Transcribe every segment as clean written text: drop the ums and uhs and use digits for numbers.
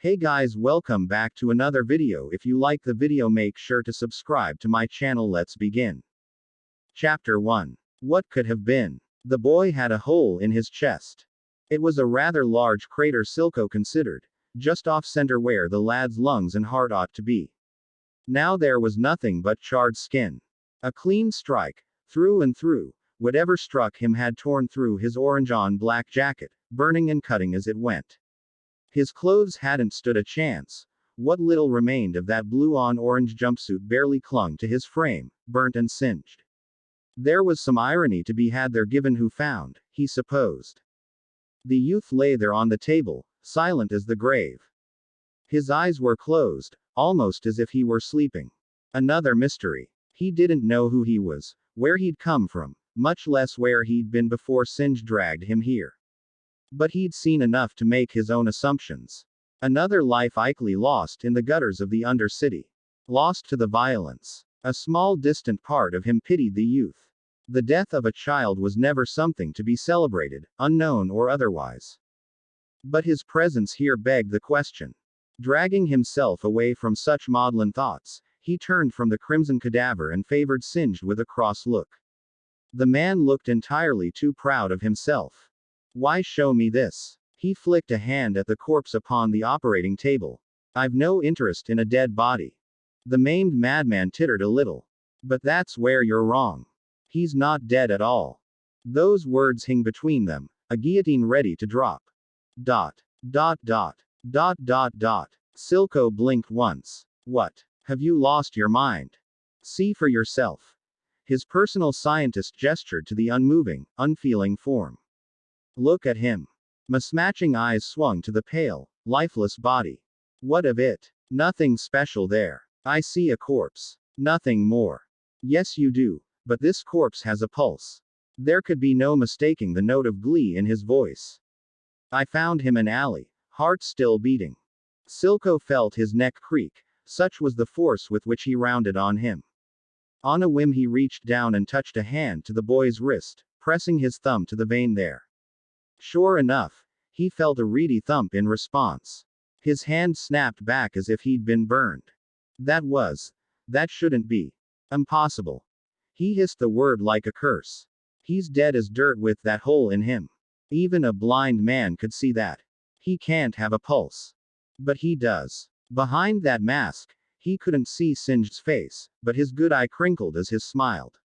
Hey guys, welcome back to another video. If you like the video, make sure to subscribe to my channel. Let's begin. Chapter 1. What could have been? The boy had a hole in his chest. It was a rather large crater, Silco considered, just off center where the lad's lungs and heart ought to be. Now there was nothing but charred skin. A clean strike, through and through. Whatever struck him had torn through his orange-on-black jacket, burning and cutting as it went. His clothes hadn't stood a chance. What little remained of that blue-on-orange jumpsuit barely clung to his frame, burnt and singed. There was some irony to be had there, given who found, he supposed. The youth lay there on the table, silent as the grave. His eyes were closed, almost as if he were sleeping. Another mystery. He didn't know who he was, where he'd come from, much less where he'd been before Singe dragged him here. But he'd seen enough to make his own assumptions. Another life likely lost in the gutters of the Undercity. Lost to the violence. A small distant part of him pitied the youth. The death of a child was never something to be celebrated, unknown or otherwise. But his presence here begged the question. Dragging himself away from such maudlin thoughts, he turned from the crimson cadaver and favored Singed with a cross look. The man looked entirely too proud of himself. Why show me this? He flicked a hand at the corpse upon the operating table. I've no interest in a dead body. The maimed madman tittered a little. But that's where you're wrong. He's not dead at all. Those words hung between them, a guillotine ready to drop. Dot. Dot dot. Dot dot dot. Silco blinked once. What? Have you lost your mind? See for yourself. His personal scientist gestured to the unmoving, unfeeling form. Look at him. Mismatching eyes swung to the pale, lifeless body. What of it? Nothing special there. I see a corpse. Nothing more. Yes, you do, but this corpse has a pulse. There could be no mistaking the note of glee in his voice. I found him an alley, heart still beating. Silco felt his neck creak, such was the force with which he rounded on him. On a whim he reached down and touched a hand to the boy's wrist, pressing his thumb to the vein there. Sure enough, he felt a reedy thump in response. His hand snapped back as if he'd been burned. That shouldn't be. Impossible. He hissed the word like a curse. He's dead as dirt with that hole in him. Even a blind man could see that. He can't have a pulse. But he does. Behind that mask, he couldn't see Singed's face, but his good eye crinkled as he smiled.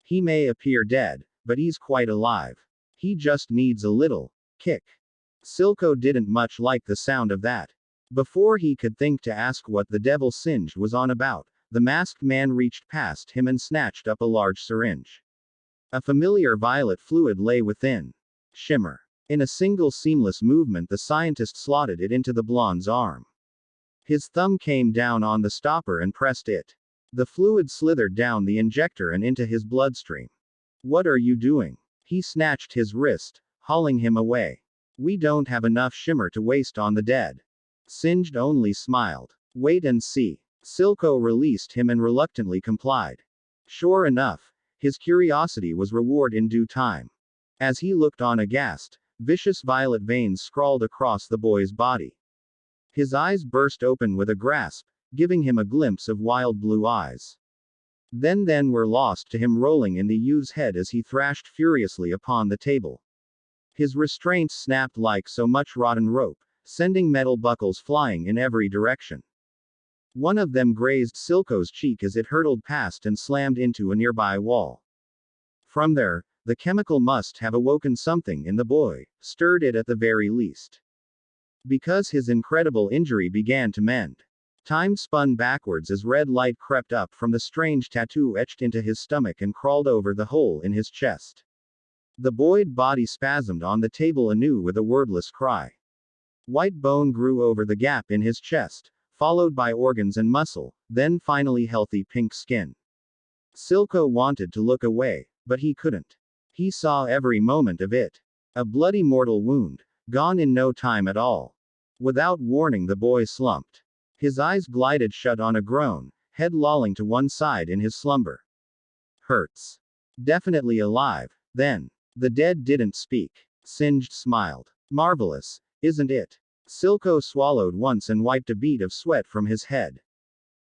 He may appear dead, but he's quite alive. He just needs a little kick. Silco didn't much like the sound of that. Before he could think to ask what the devil Singed was on about, the masked man reached past him and snatched up a large syringe. A familiar violet fluid lay within. Shimmer. In a single seamless movement, the scientist slotted it into the blonde's arm. His thumb came down on the stopper and pressed it. The fluid slithered down the injector and into his bloodstream. What are you doing? He snatched his wrist, hauling him away. We don't have enough shimmer to waste on the dead. Singed only smiled. Wait and see. Silco released him and reluctantly complied. Sure enough, his curiosity was rewarded in due time. As he looked on aghast, vicious violet veins scrawled across the boy's body. His eyes burst open with a grasp, giving him a glimpse of wild blue eyes. Then were lost to him, rolling in the youth's head as he thrashed furiously upon the table. His restraints snapped like so much rotten rope, sending metal buckles flying in every direction. One of them grazed Silco's cheek as it hurtled past and slammed into a nearby wall. From there, the chemical must have awoken something in the boy, stirred it at the very least. Because his incredible injury began to mend. Time spun backwards as red light crept up from the strange tattoo etched into his stomach and crawled over the hole in his chest. The boy's body spasmed on the table anew with a wordless cry. White bone grew over the gap in his chest, followed by organs and muscle, then finally healthy pink skin. Silco wanted to look away, but he couldn't. He saw every moment of it. A bloody mortal wound, gone in no time at all. Without warning, the boy slumped. His eyes glided shut on a groan, head lolling to one side in his slumber. Hurts. Definitely alive, then. The dead didn't speak. Singed smiled. Marvelous, isn't it? Silco swallowed once and wiped a bead of sweat from his head.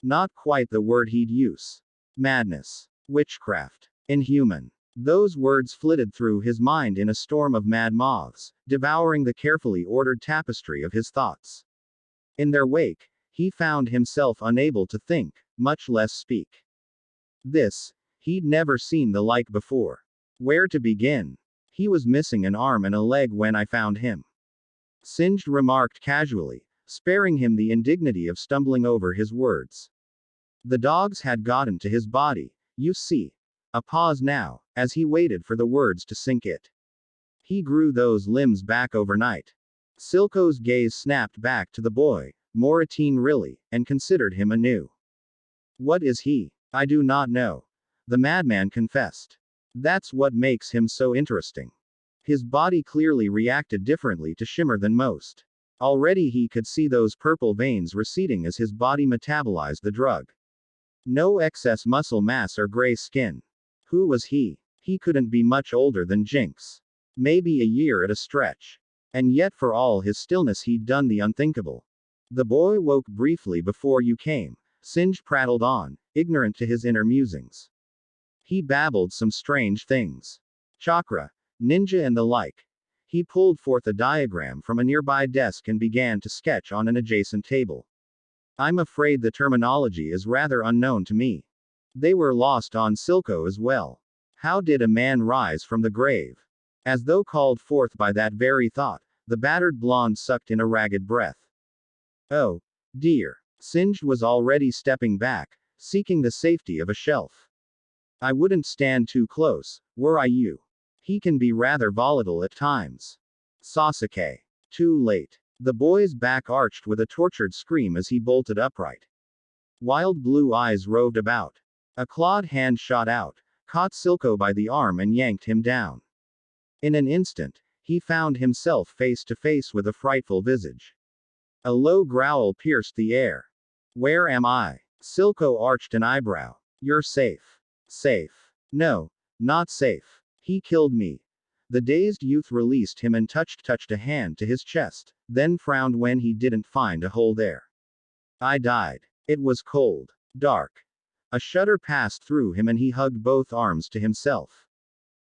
Not quite the word he'd use. Madness. Witchcraft. Inhuman. Those words flitted through his mind in a storm of mad moths, devouring the carefully ordered tapestry of his thoughts. In their wake, he found himself unable to think, much less speak. He'd never seen the like before. Where to begin? He was missing an arm and a leg when I found him. Singed remarked casually, sparing him the indignity of stumbling over his words. The dogs had gotten to his body, you see. A pause now, as he waited for the words to sink in. He grew those limbs back overnight. Silco's gaze snapped back to the boy, more a teen really, and considered him anew. What is he? I do not know. The madman confessed. That's what makes him so interesting. His body clearly reacted differently to shimmer than most. Already he could see those purple veins receding as his body metabolized the drug. No excess muscle mass or gray skin. Who was he? He couldn't be much older than Jinx. Maybe a year at a stretch. And yet for all his stillness he'd done the unthinkable. The boy woke briefly before you came, Singed prattled on, ignorant to his inner musings. He babbled some strange things. Chakra, ninja and the like. He pulled forth a diagram from a nearby desk and began to sketch on an adjacent table. I'm afraid the terminology is rather unknown to me. They were lost on Silco as well. How did a man rise from the grave? As though called forth by that very thought, the battered blonde sucked in a ragged breath. Oh, dear. Singed was already stepping back, seeking the safety of a shelf. I wouldn't stand too close, were I you. He can be rather volatile at times. Sasuke. Too late. The boy's back arched with a tortured scream as he bolted upright. Wild blue eyes roved about. A clawed hand shot out, caught Silco by the arm and yanked him down. In an instant, he found himself face to face with a frightful visage. A low growl pierced the air. Where am I? Silco arched an eyebrow. You're safe. Safe. No, not safe. He killed me. The dazed youth released him and touched a hand to his chest, then frowned when he didn't find a hole there. I died. It was cold. Dark. A shudder passed through him and he hugged both arms to himself.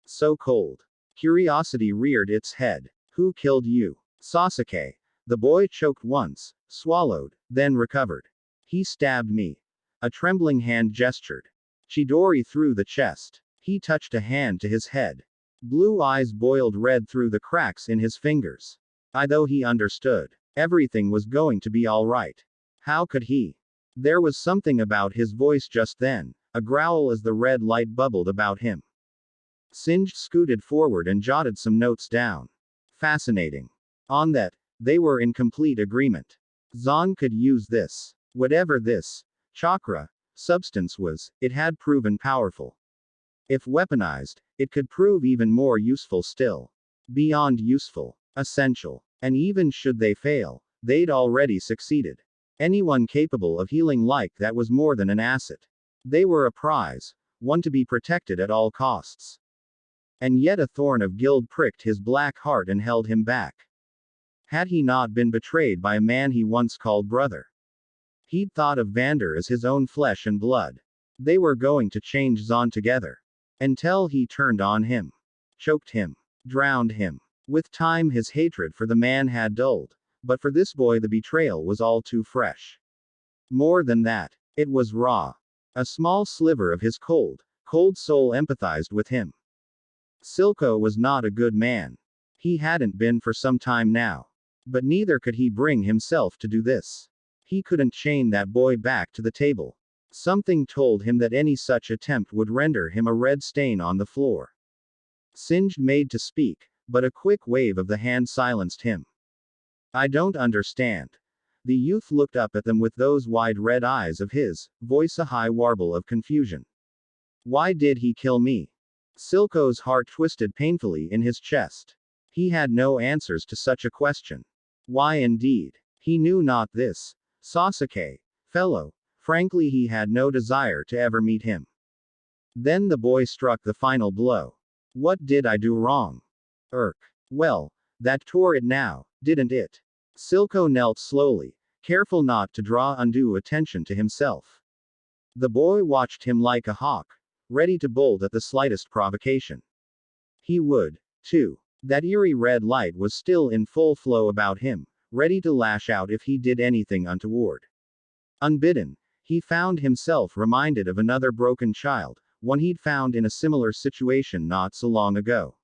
So cold. Curiosity reared its head. Who killed you? Sasuke. The boy choked once, swallowed, then recovered. He stabbed me. A trembling hand gestured. Chidori through the chest. He touched a hand to his head. Blue eyes boiled red through the cracks in his fingers. Though he understood. Everything was going to be all right. How could he? There was something about his voice just then, a growl as the red light bubbled about him. Singed scooted forward and jotted some notes down. Fascinating. On that, they were in complete agreement. Zahn could use this. Whatever this chakra substance was, it had proven powerful. If weaponized, it could prove even more useful still. Beyond useful. Essential. And even should they fail, they'd already succeeded. Anyone capable of healing like that was more than an asset. They were a prize, one to be protected at all costs. And yet a thorn of guilt pricked his black heart and held him back. Had he not been betrayed by a man he once called brother? He'd thought of Vander as his own flesh and blood. They were going to change Zahn together. Until he turned on him. Choked him. Drowned him. With time his hatred for the man had dulled. But for this boy the betrayal was all too fresh. More than that, it was raw. A small sliver of his cold soul empathized with him. Silco was not a good man. He hadn't been for some time now. But neither could he bring himself to do this. He couldn't chain that boy back to the table. Something told him that any such attempt would render him a red stain on the floor. Singed made to speak, but a quick wave of the hand silenced him. I don't understand. The youth looked up at them with those wide red eyes of his, voice a high warble of confusion. Why did he kill me? Silco's heart twisted painfully in his chest. He had no answers to such a question. Why indeed? He knew not this. Sasuke. Fellow. Frankly he had no desire to ever meet him. Then the boy struck the final blow. What did I do wrong? Well, that tore it now, didn't it? Silco knelt slowly, careful not to draw undue attention to himself. The boy watched him like a hawk, ready to bolt at the slightest provocation. He would, too. That eerie red light was still in full flow about him, ready to lash out if he did anything untoward. Unbidden, he found himself reminded of another broken child, one he'd found in a similar situation not so long ago.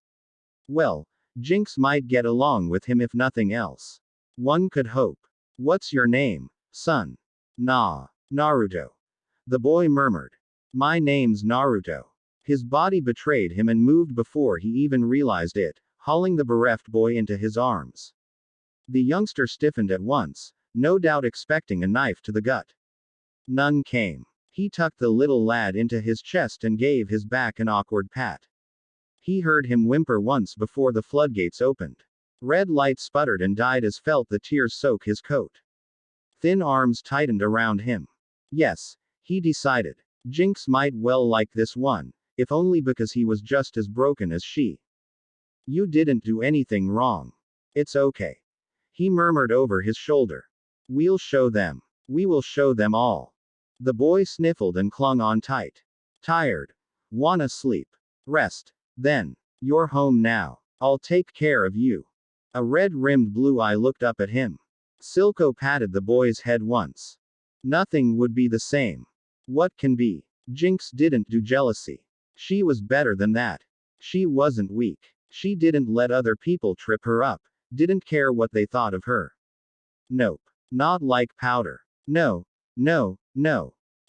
Well, Jinx might get along with him if nothing else. One could hope. What's your name, son? Naruto. The boy murmured. My name's Naruto. His body betrayed him and moved before he even realized it, hauling the bereft boy into his arms. The youngster stiffened at once, no doubt expecting a knife to the gut. None came. He tucked the little lad into his chest and gave his back an awkward pat. He heard him whimper once before the floodgates opened. Red light sputtered and died as felt the tears soak his coat. Thin arms tightened around him. Yes, he decided. Jinx might well like this one, if only because he was just as broken as she. You didn't do anything wrong. It's okay. He murmured over his shoulder. We'll show them. We will show them all. The boy sniffled and clung on tight. Tired. Wanna sleep. Rest. Then. You're home now. I'll take care of you. A red-rimmed blue eye looked up at him. Silco patted the boy's head once. Nothing would be the same. What can be? Jinx didn't do jealousy. She was better than that. She wasn't weak. She didn't let other people trip her up, didn't care what they thought of her. Nope. Not like Powder. No.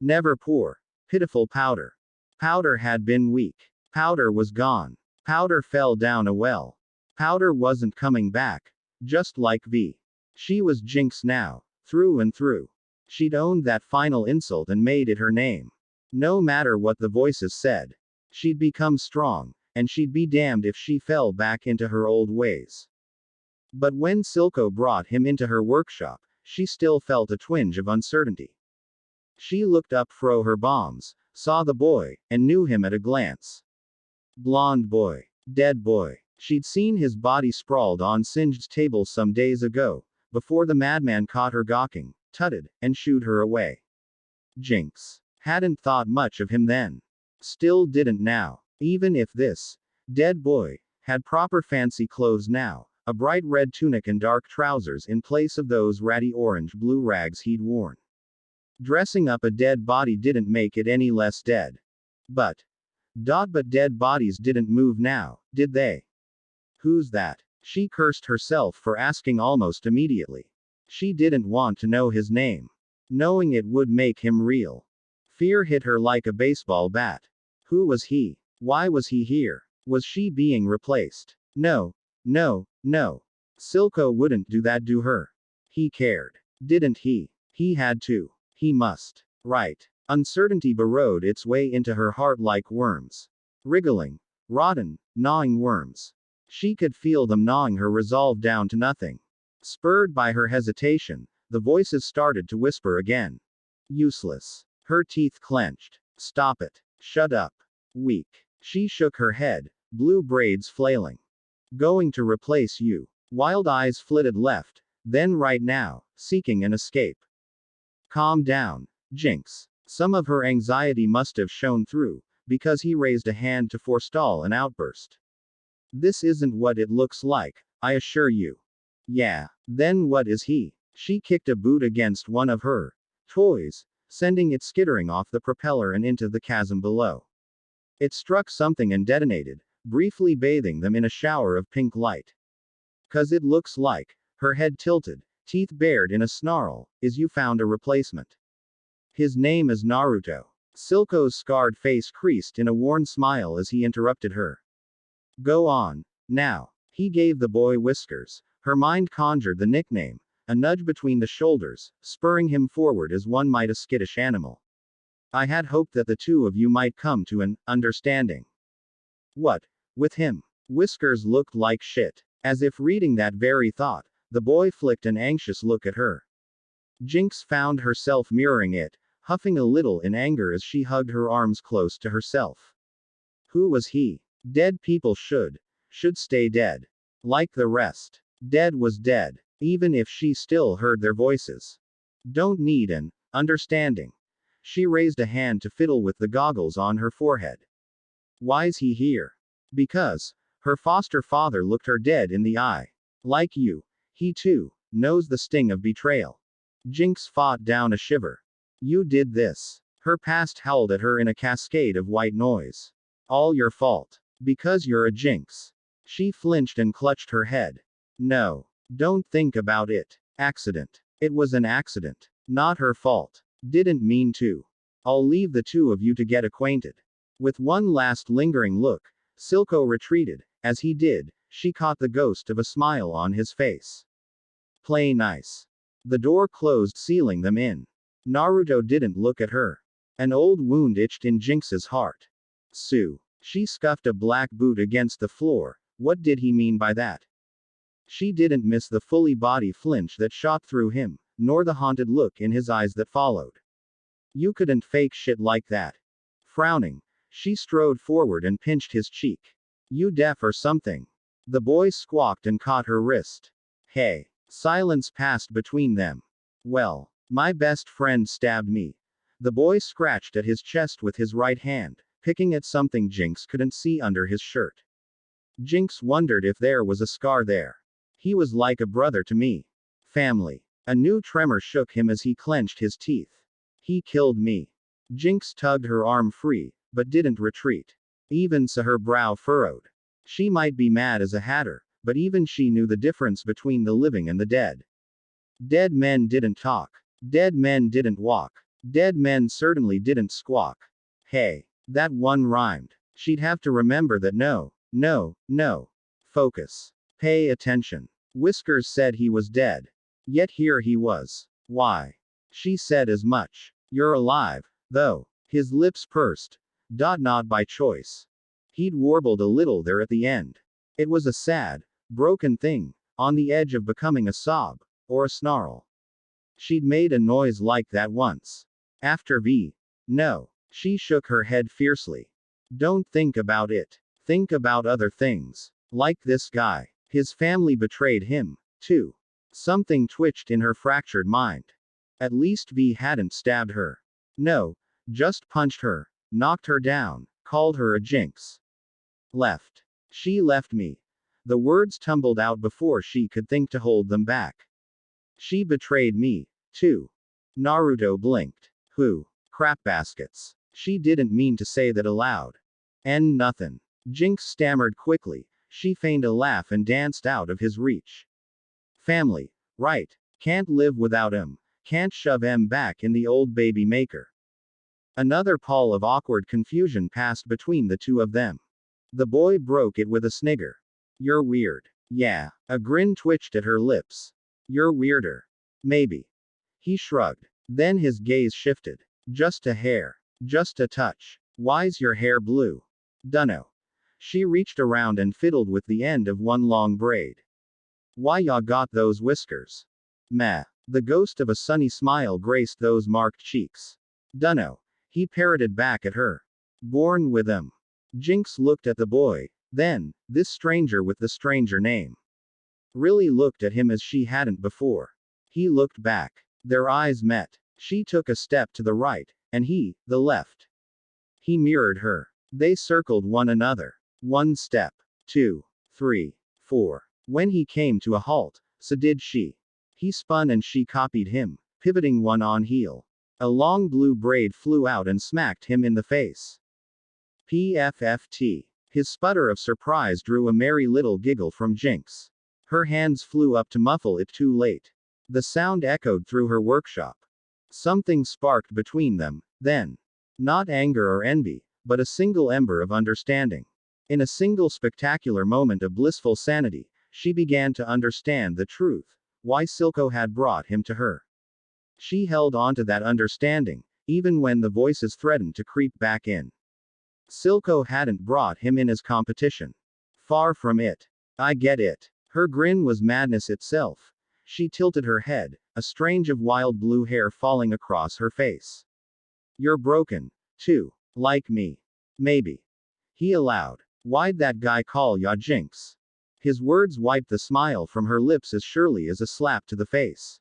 Never poor. Pitiful Powder. Powder had been weak. Powder was gone. Powder fell down a well. Powder wasn't coming back. Just like V. She was Jinx now, through and through. She'd owned that final insult and made it her name. No matter what the voices said. She'd become strong, and she'd be damned if she fell back into her old ways. But when Silco brought him into her workshop, she still felt a twinge of uncertainty. She looked up fro her bombs, saw the boy, and knew him at a glance. Blonde boy. Dead boy. She'd seen his body sprawled on Singed's table some days ago, before the madman caught her gawking, tutted, and shooed her away. Jinx. Hadn't thought much of him then. Still didn't now. Even if this dead boy had proper fancy clothes now, a bright red tunic and dark trousers in place of those ratty orange-blue rags he'd worn. Dressing up a dead body didn't make it any less dead. But dead bodies didn't move now, did they? Who's that? She cursed herself for asking almost immediately. She didn't want to know his name. Knowing it would make him reel. Fear hit her like a baseball bat. Who was he? Why was he here? Was she being replaced? No. Silco wouldn't do that to her. He cared. Didn't he? He had to. He must. Right. Uncertainty burrowed its way into her heart like worms. Wriggling. Rotten, gnawing worms. She could feel them gnawing her resolve down to nothing. Spurred by her hesitation, the voices started to whisper again. Useless. Her teeth clenched. Stop it. Shut up. Weak. She shook her head, blue braids flailing. Going to replace you. Wild eyes flitted left, then right now, seeking an escape. Calm down, Jinx. Some of her anxiety must have shown through, because he raised a hand to forestall an outburst. This isn't what it looks like, I assure you. Yeah. Then what is he? She kicked a boot against one of her toys, sending it skittering off the propeller and into the chasm below. It struck something and detonated, briefly bathing them in a shower of pink light. 'Cause it looks like, her head tilted, teeth bared in a snarl, is you found a replacement. His name is Naruto. Silco's scarred face creased in a worn smile as he interrupted her. Go on. Now. He gave the boy whiskers. Her mind conjured the nickname, a nudge between the shoulders, spurring him forward as one might a skittish animal. I had hoped that the two of you might come to an understanding. What? With him? Whiskers looked like shit. As if reading that very thought, the boy flicked an anxious look at her. Jinx found herself mirroring it, huffing a little in anger as she hugged her arms close to herself. Who was he? Dead people should stay dead. Like the rest. Dead was dead. even if she still heard their voices. Don't need an understanding. She raised a hand to fiddle with the goggles on her forehead. Why's he here? Because her foster father looked her dead in the eye. Like you, he too knows the sting of betrayal. Jinx fought down a shiver. You did this. Her past howled at her in a cascade of white noise. All your fault. Because you're a Jinx. She flinched and clutched her head. No. Don't think about it. Accident. It was an accident. Not her fault. Didn't mean to. I'll leave the two of you to get acquainted. With one last lingering look, Silco retreated. As he did, she caught the ghost of a smile on his face. Play nice. The door closed, sealing them in. Naruto didn't look at her. An old wound itched in Jinx's heart. Sue. She scuffed a black boot against the floor. What did he mean by that? She didn't miss the fully body flinch that shot through him, nor the haunted look in his eyes that followed. You couldn't fake shit like that. Frowning, she strode forward and pinched his cheek. You deaf or something? The boy squawked and caught her wrist. Hey. Silence passed between them. Well, my best friend stabbed me. The boy scratched at his chest with his right hand, picking at something Jinx couldn't see under his shirt. Jinx wondered if there was a scar there. He was like a brother to me. Family. A new tremor shook him as he clenched his teeth. He killed me. Jinx tugged her arm free, but didn't retreat. Even so, her brow furrowed. She might be mad as a hatter, but even she knew the difference between the living and the dead. Dead men didn't talk. Dead men didn't walk. Dead men certainly didn't squawk. Hey. That one rhymed. She'd have to remember that. No. Focus. Pay attention. Whiskers said he was dead. Yet here he was. Why? She said as much. You're alive, though. His lips pursed. Not by choice. He'd warbled a little there at the end. It was a sad, broken thing, on the edge of becoming a sob, or a snarl. She'd made a noise like that once. After V. No. She shook her head fiercely. Don't think about it. Think about other things. Like this guy. His family betrayed him, too. Something twitched in her fractured mind. At least V hadn't stabbed her. No. Just punched her, knocked her down, called her a Jinx. Left. She left me. The words tumbled out before she could think to hold them back. She betrayed me, too. Naruto blinked. Who? Crap baskets. She didn't mean to say that aloud. And nothing. Jinx stammered quickly. She feigned a laugh and danced out of his reach. Family. Right. Can't live without him. Can't shove him back in the old baby maker. Another pall of awkward confusion passed between the two of them. The boy broke it with a snigger. You're weird. Yeah. A grin twitched at her lips. You're weirder. Maybe. He shrugged. Then his gaze shifted. Just a hair. Just a touch. Why's your hair blue? Dunno. She reached around and fiddled with the end of one long braid. Why ya got those whiskers? Meh. The ghost of a sunny smile graced those marked cheeks. Dunno. He parroted back at her. Born with them. Jinx looked at the boy. Then, this stranger with the stranger name. Really looked at him as she hadn't before. He looked back. Their eyes met. She took a step to the right, and he, the left. He mirrored her. They circled one another. 1 step. 2. 3. 4. When he came to a halt, so did she. He spun and she copied him, pivoting one on heel. A long blue braid flew out and smacked him in the face. PFFT. His sputter of surprise drew a merry little giggle from Jinx. Her hands flew up to muffle it too late. The sound echoed through her workshop. Something sparked between them, then. Not anger or envy, but a single ember of understanding. In a single spectacular moment of blissful sanity, she began to understand the truth, why Silco had brought him to her. She held on to that understanding, even when the voices threatened to creep back in. Silco hadn't brought him in as competition. Far from it. I get it. Her grin was madness itself. She tilted her head, a strange of wild blue hair falling across her face. You're broken, too. Like me. Maybe. He allowed. Why'd that guy call ya Jinx? His words wiped the smile from her lips as surely as a slap to the face.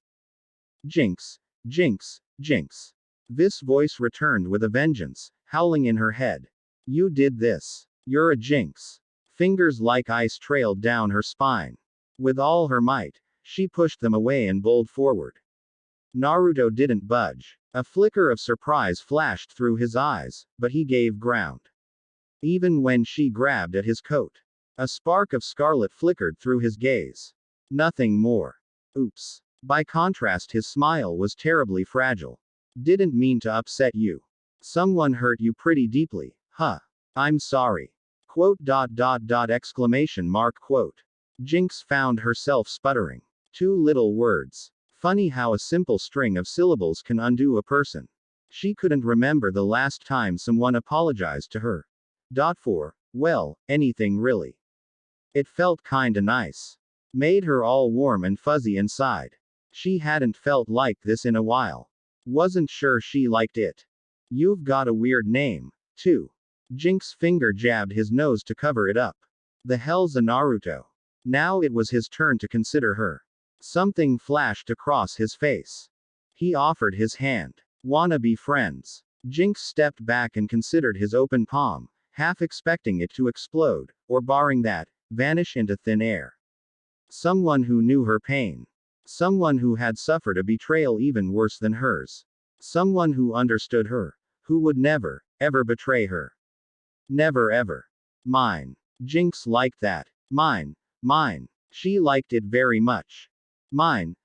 Jinx, Jinx, Jinx. This voice returned with a vengeance, howling in her head. You did this. You're a Jinx. Fingers like ice trailed down her spine. With all her might, she pushed them away and bowled forward. Naruto didn't budge. A flicker of surprise flashed through his eyes, but he gave ground. Even when she grabbed at his coat, a spark of scarlet flickered through his gaze. Nothing more. Oops. By contrast, his smile was terribly fragile. Didn't mean to upset you. Someone hurt you pretty deeply, huh? I'm sorry. Exclamation mark quote. Jinx found herself sputtering. 2 little words. Funny how a simple string of syllables can undo a person. She couldn't remember the last time someone apologized to her. Well, anything really. It felt kinda nice. Made her all warm and fuzzy inside. She hadn't felt like this in a while. Wasn't sure she liked it. You've got a weird name, too. Jinx's finger jabbed his nose to cover it up. The hell's a Naruto? Now it was his turn to consider her. Something flashed across his face. He offered his hand. Wanna be friends? Jinx stepped back and considered his open palm, half expecting it to explode, or barring that, vanish into thin air. Someone who knew her pain. Someone who had suffered a betrayal even worse than hers. Someone who understood her. Who would never, ever betray her. Never ever. Mine. Jinx liked that. Mine. She liked it very much. Mine.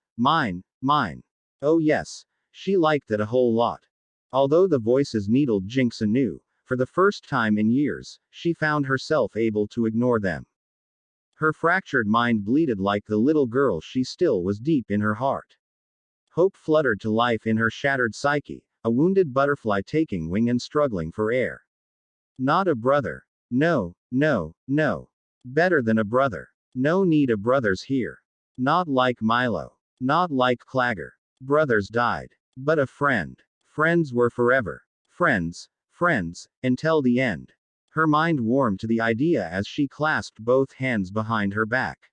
Oh yes, she liked it a whole lot. Although the voices needled Jinx anew, for the first time in years, she found herself able to ignore them. Her fractured mind bleated like the little girl she still was deep in her heart. Hope fluttered to life in her shattered psyche, a wounded butterfly taking wing and struggling for air. Not a brother. No. Better than a brother. No need of brothers here. Not like Milo. Not like Clagger. Brothers died. But a friend. Friends were forever. Friends, until the end. Her mind warmed to the idea as she clasped both hands behind her back.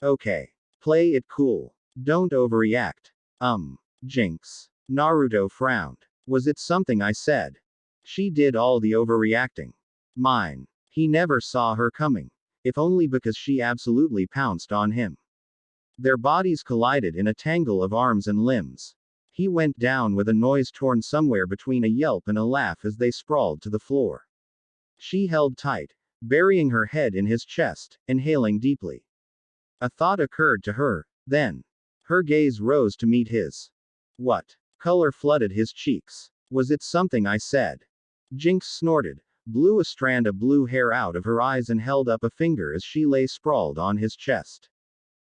Okay. Play it cool. Don't overreact. Jinx. Naruto frowned. Was it something I said? She did all the overreacting. Mine. He never saw her coming. If only because she absolutely pounced on him. Their bodies collided in a tangle of arms and limbs. He went down with a noise torn somewhere between a yelp and a laugh as they sprawled to the floor. She held tight, burying her head in his chest, inhaling deeply. A thought occurred to her, then. Her gaze rose to meet his. What? Color flooded his cheeks. Was it something I said? Jinx snorted, blew a strand of blue hair out of her eyes and held up a finger as she lay sprawled on his chest.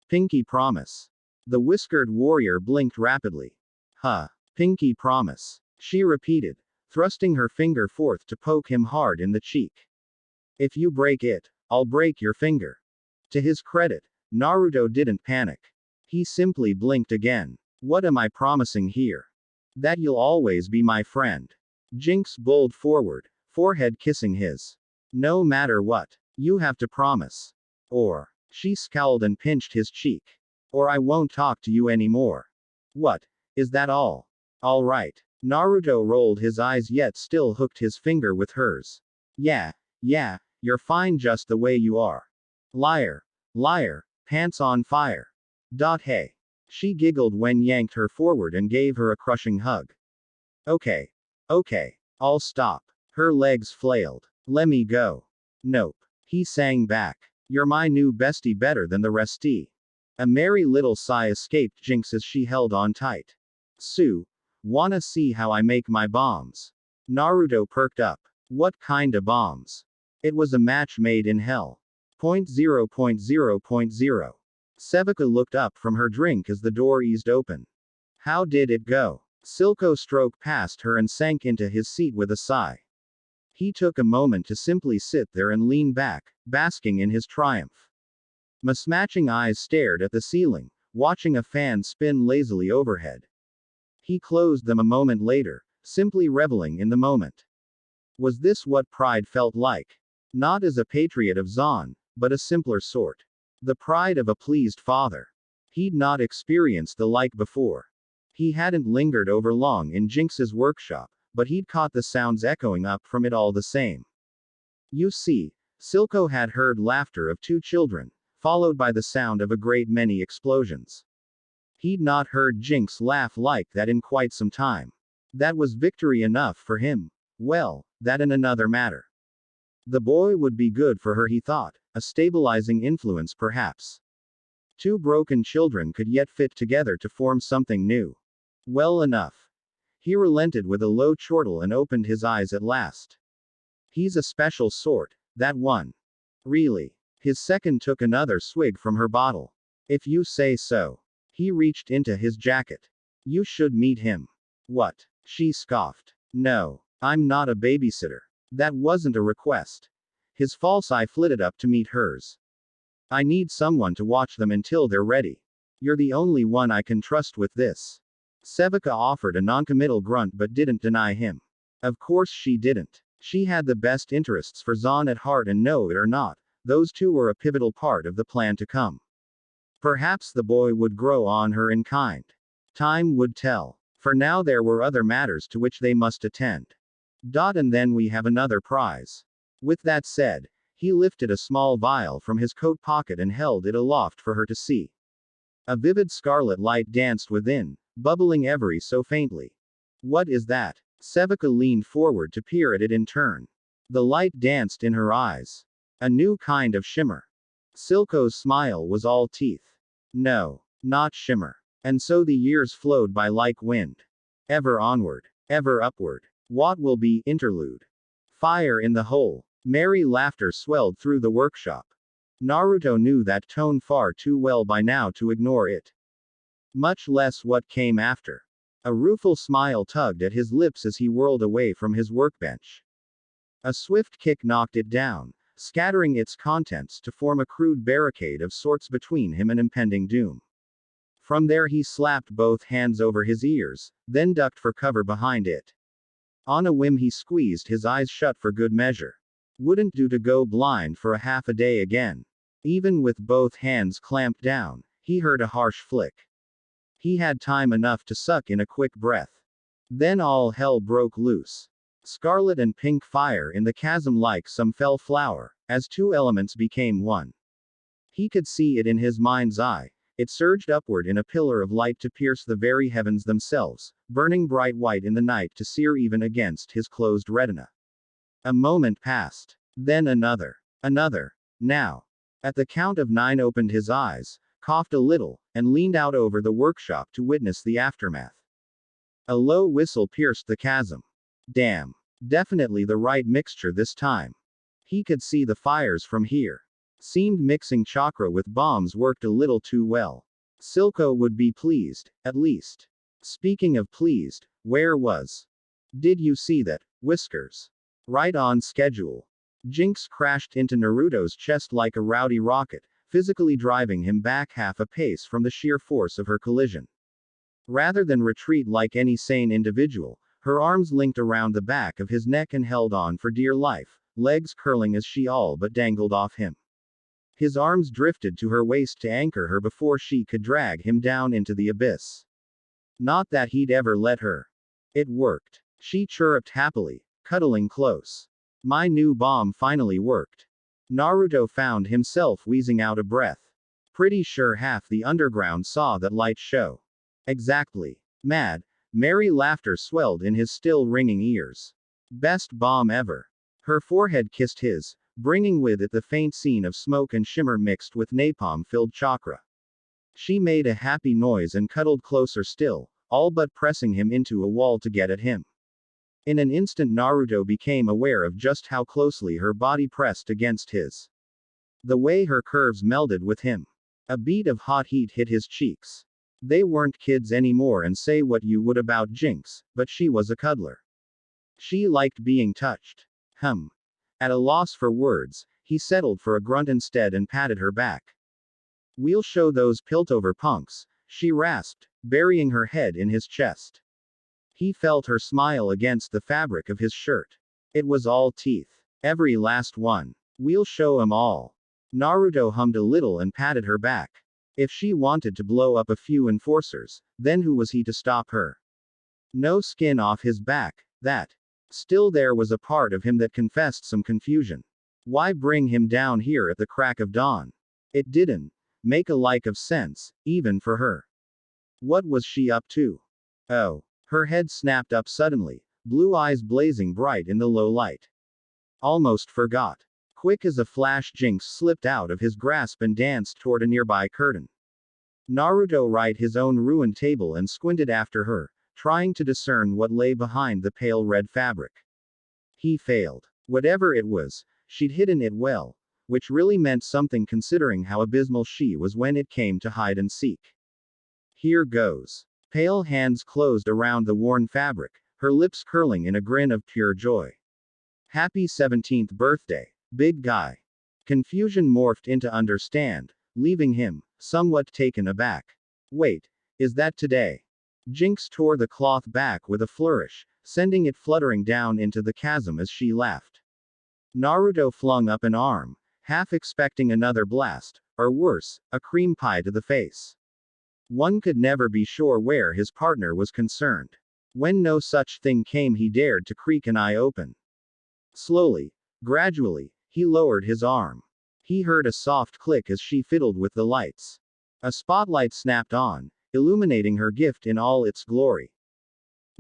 Pinky promise. The whiskered warrior blinked rapidly. Huh. Pinky promise. She repeated, thrusting her finger forth to poke him hard in the cheek. If you break it, I'll break your finger. To his credit, Naruto didn't panic. He simply blinked again. What am I promising here? That you'll always be my friend. Jinx bowled forward, forehead kissing his. No matter what, you have to promise. Or, she scowled and pinched his cheek. Or I won't talk to you anymore. What? Is that all? All right. Naruto rolled his eyes yet still hooked his finger with hers. Yeah, you're fine just the way you are. Liar, pants on fire. Hey. She giggled when yanked her forward and gave her a crushing hug. Okay, I'll stop. Her legs flailed. Lemme go. Nope. He sang back. You're my new bestie better than the restie. A merry little sigh escaped Jinx as she held on tight. Wanna see how I make my bombs? Naruto perked up. What kinda bombs? It was a match made in hell. 0.0.0.0. Sevika looked up from her drink as the door eased open. How did it go? Silco stroked past her and sank into his seat with a sigh. He took a moment to simply sit there and lean back, basking in his triumph. Mismatching eyes stared at the ceiling, watching a fan spin lazily overhead. He closed them a moment later, simply reveling in the moment. Was this what pride felt like? Not as a patriot of Zon, but a simpler sort. The pride of a pleased father. He'd not experienced the like before. He hadn't lingered over long in Jinx's workshop, but he'd caught the sounds echoing up from it all the same. You see, Silco had heard laughter of two children, followed by the sound of a great many explosions. He'd not heard Jinx laugh like that in quite some time. That was victory enough for him. Well, that and another matter. The boy would be good for her, he thought, a stabilizing influence perhaps. Two broken children could yet fit together to form something new. Well enough. He relented with a low chortle and opened his eyes at last. He's a special sort, that one. Really. His second took another swig from her bottle. If you say so. He reached into his jacket. You should meet him. What? She scoffed. No. I'm not a babysitter. That wasn't a request. His false eye flitted up to meet hers. I need someone to watch them until they're ready. You're the only one I can trust with this. Sevika offered a noncommittal grunt but didn't deny him. Of course she didn't. She had the best interests for Zahn at heart, and know it or not, those two were a pivotal part of the plan to come. Perhaps the boy would grow on her in kind. Time would tell. For now there were other matters to which they must attend. And then we have another prize. With that said, he lifted a small vial from his coat pocket and held it aloft for her to see. A vivid scarlet light danced within, bubbling ever so faintly. What is that? Sevika leaned forward to peer at it in turn. The light danced in her eyes. A new kind of shimmer. Silco's smile was all teeth. No, not shimmer. And so the years flowed by like wind. Ever onward. Ever upward. What will be? Interlude. Fire in the hole. Merry laughter swelled through the workshop. Naruto knew that tone far too well by now to ignore it. Much less what came after. A rueful smile tugged at his lips as he whirled away from his workbench. A swift kick knocked it down, scattering its contents to form a crude barricade of sorts between him and impending doom. From there he slapped both hands over his ears, then ducked for cover behind it. On a whim he squeezed his eyes shut for good measure. Wouldn't do to go blind for a half a day again. Even with both hands clamped down, he heard a harsh flick. He had time enough to suck in a quick breath. Then all hell broke loose. Scarlet and pink fire in the chasm like some fell flower, as two elements became one. He could see it in his mind's eye. It surged upward in a pillar of light to pierce the very heavens themselves, burning bright white in the night to sear even against his closed retina. A moment passed. Then another. Another. Now. At the count of 9 opened his eyes, coughed a little, and leaned out over the workshop to witness the aftermath. A low whistle pierced the chasm. Damn. Definitely the right mixture this time. He could see the fires from here. Seemed mixing chakra with bombs worked a little too well. Silco would be pleased, at least. Speaking of pleased, where was? Did you see that? Whiskers. Right on schedule. Jinx crashed into Naruto's chest like a rowdy rocket, physically driving him back half a pace from the sheer force of her collision. Rather than retreat like any sane individual, her arms linked around the back of his neck and held on for dear life, legs curling as she all but dangled off him. His arms drifted to her waist to anchor her before she could drag him down into the abyss. Not that he'd ever let her. It worked. She chirruped happily, cuddling close. My new bomb finally worked. Naruto found himself wheezing out a breath. Pretty sure half the underground saw that light show. Exactly. Mad, merry laughter swelled in his still ringing ears. Best bomb ever. Her forehead kissed his, bringing with it the faint scene of smoke and shimmer mixed with napalm-filled chakra. She made a happy noise and cuddled closer still, all but pressing him into a wall to get at him. In an instant Naruto became aware of just how closely her body pressed against his. The way her curves melded with him. A bead of hot heat hit his cheeks. They weren't kids anymore, and say what you would about Jinx, but she was a cuddler. She liked being touched. At a loss for words, he settled for a grunt instead and patted her back. We'll show those Piltover punks, she rasped, burying her head in his chest. He felt her smile against the fabric of his shirt. It was all teeth. Every last one. We'll show 'em all. Naruto hummed a little and patted her back. If she wanted to blow up a few enforcers, then who was he to stop her? No skin off his back, that. Still there was a part of him that confessed some confusion. Why bring him down here at the crack of dawn? It didn't make a lick of sense, even for her. What was she up to? Oh. Her head snapped up suddenly, blue eyes blazing bright in the low light. Almost forgot. Quick as a flash, Jinx slipped out of his grasp and danced toward a nearby curtain. Naruto right his own ruined table and squinted after her, trying to discern what lay behind the pale red fabric. He failed. Whatever it was, she'd hidden it well, which really meant something considering how abysmal she was when it came to hide and seek. Here goes. Pale hands closed around the worn fabric, her lips curling in a grin of pure joy. Happy 17th birthday, big guy. Confusion morphed into understand, leaving him somewhat taken aback. Wait, is that today? Jinx tore the cloth back with a flourish, sending it fluttering down into the chasm as she laughed. Naruto flung up an arm, half expecting another blast, or worse, a cream pie to the face. One could never be sure where his partner was concerned. When no such thing came, he dared to creak an eye open. Slowly, gradually, he lowered his arm. He heard a soft click as she fiddled with the lights. A spotlight snapped on, illuminating her gift in all its glory.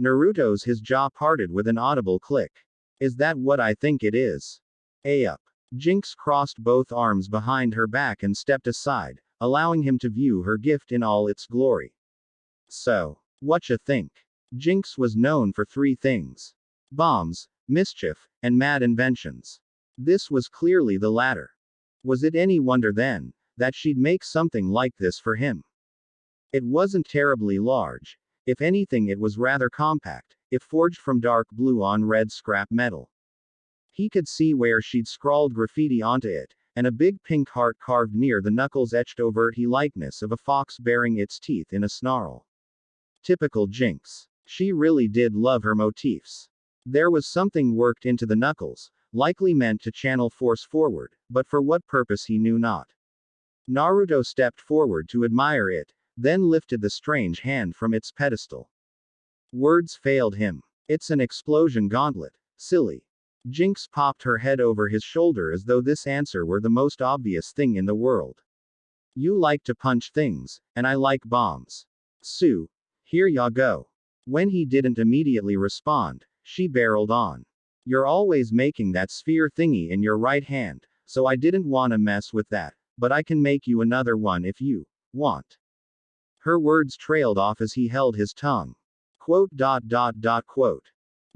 Naruto's his jaw parted with an audible click. Is that what I think it is? Up. Jinx crossed both arms behind her back and stepped aside, allowing him to view her gift in all its glory. So, whatcha think? Jinx was known for three things: bombs, mischief, and mad inventions. This was clearly the latter. Was it any wonder then, that she'd make something like this for him? It wasn't terribly large. If anything, it was rather compact, if forged from dark blue on red scrap metal. He could see where she'd scrawled graffiti onto it, and a big pink heart carved near the knuckles etched overtly likeness of a fox baring its teeth in a snarl. Typical Jinx. She really did love her motifs. There was something worked into the knuckles, likely meant to channel force forward, but for what purpose he knew not. Naruto stepped forward to admire it, then lifted the strange hand from its pedestal. Words failed him. It's an explosion gauntlet. Silly. Jinx popped her head over his shoulder as though this answer were the most obvious thing in the world. You like to punch things, and I like bombs. So, here ya go. When he didn't immediately respond, she barreled on. You're always making that sphere thingy in your right hand, so I didn't wanna mess with that, but I can make you another one if you want. Her words trailed off as he held his tongue. Quote.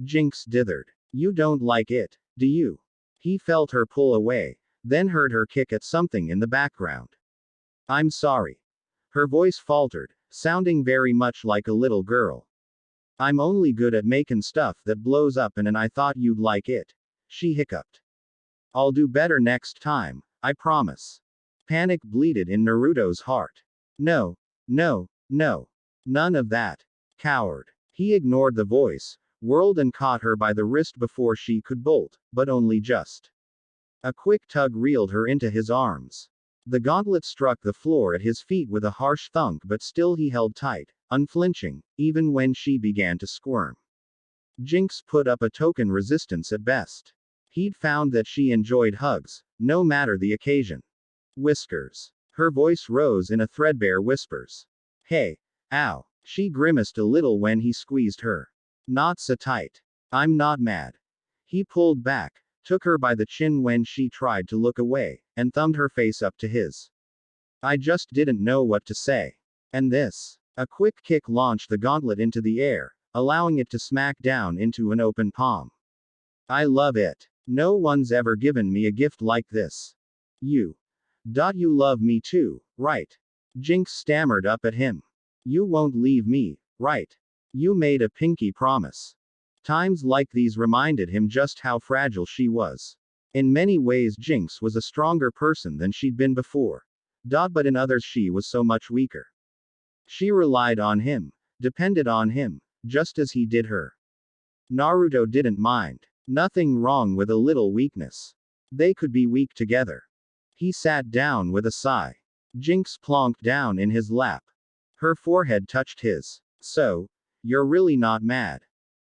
Jinx dithered. You don't like it, do you? He felt her pull away, then heard her kick at something in the background. I'm sorry. Her voice faltered, sounding very much like a little girl. I'm only good at making stuff that blows up and I thought you'd like it. She hiccuped. I'll do better next time, I promise. Panic bleated in Naruto's heart. No, no, no. None of that. Coward. He ignored the voice, whirled and caught her by the wrist before she could bolt, but only just. A quick tug reeled her into his arms. The gauntlet struck the floor at his feet with a harsh thunk, but still he held tight, unflinching, even when she began to squirm. Jinx put up a token resistance at best. He'd found that she enjoyed hugs, no matter the occasion. Whiskers. Her voice rose in a threadbare whispers. Hey. Ow. She grimaced a little when he squeezed her. Not so tight. I'm not mad. He pulled back, took her by the chin when she tried to look away, and thumbed her face up to his. I just didn't know what to say. And this. A quick kick launched the gauntlet into the air, allowing it to smack down into an open palm. I love it. No one's ever given me a gift like this. You love me too, right? Jinx stammered up at him. You won't leave me, right? You made a pinky promise. Times like these reminded him just how fragile she was. In many ways Jinx was a stronger person than she'd been before. But in others she was so much weaker. She relied on him, depended on him, just as he did her. Naruto didn't mind. Nothing wrong with a little weakness. They could be weak together. He sat down with a sigh. Jinx plonked down in his lap. Her forehead touched his. So, you're really not mad.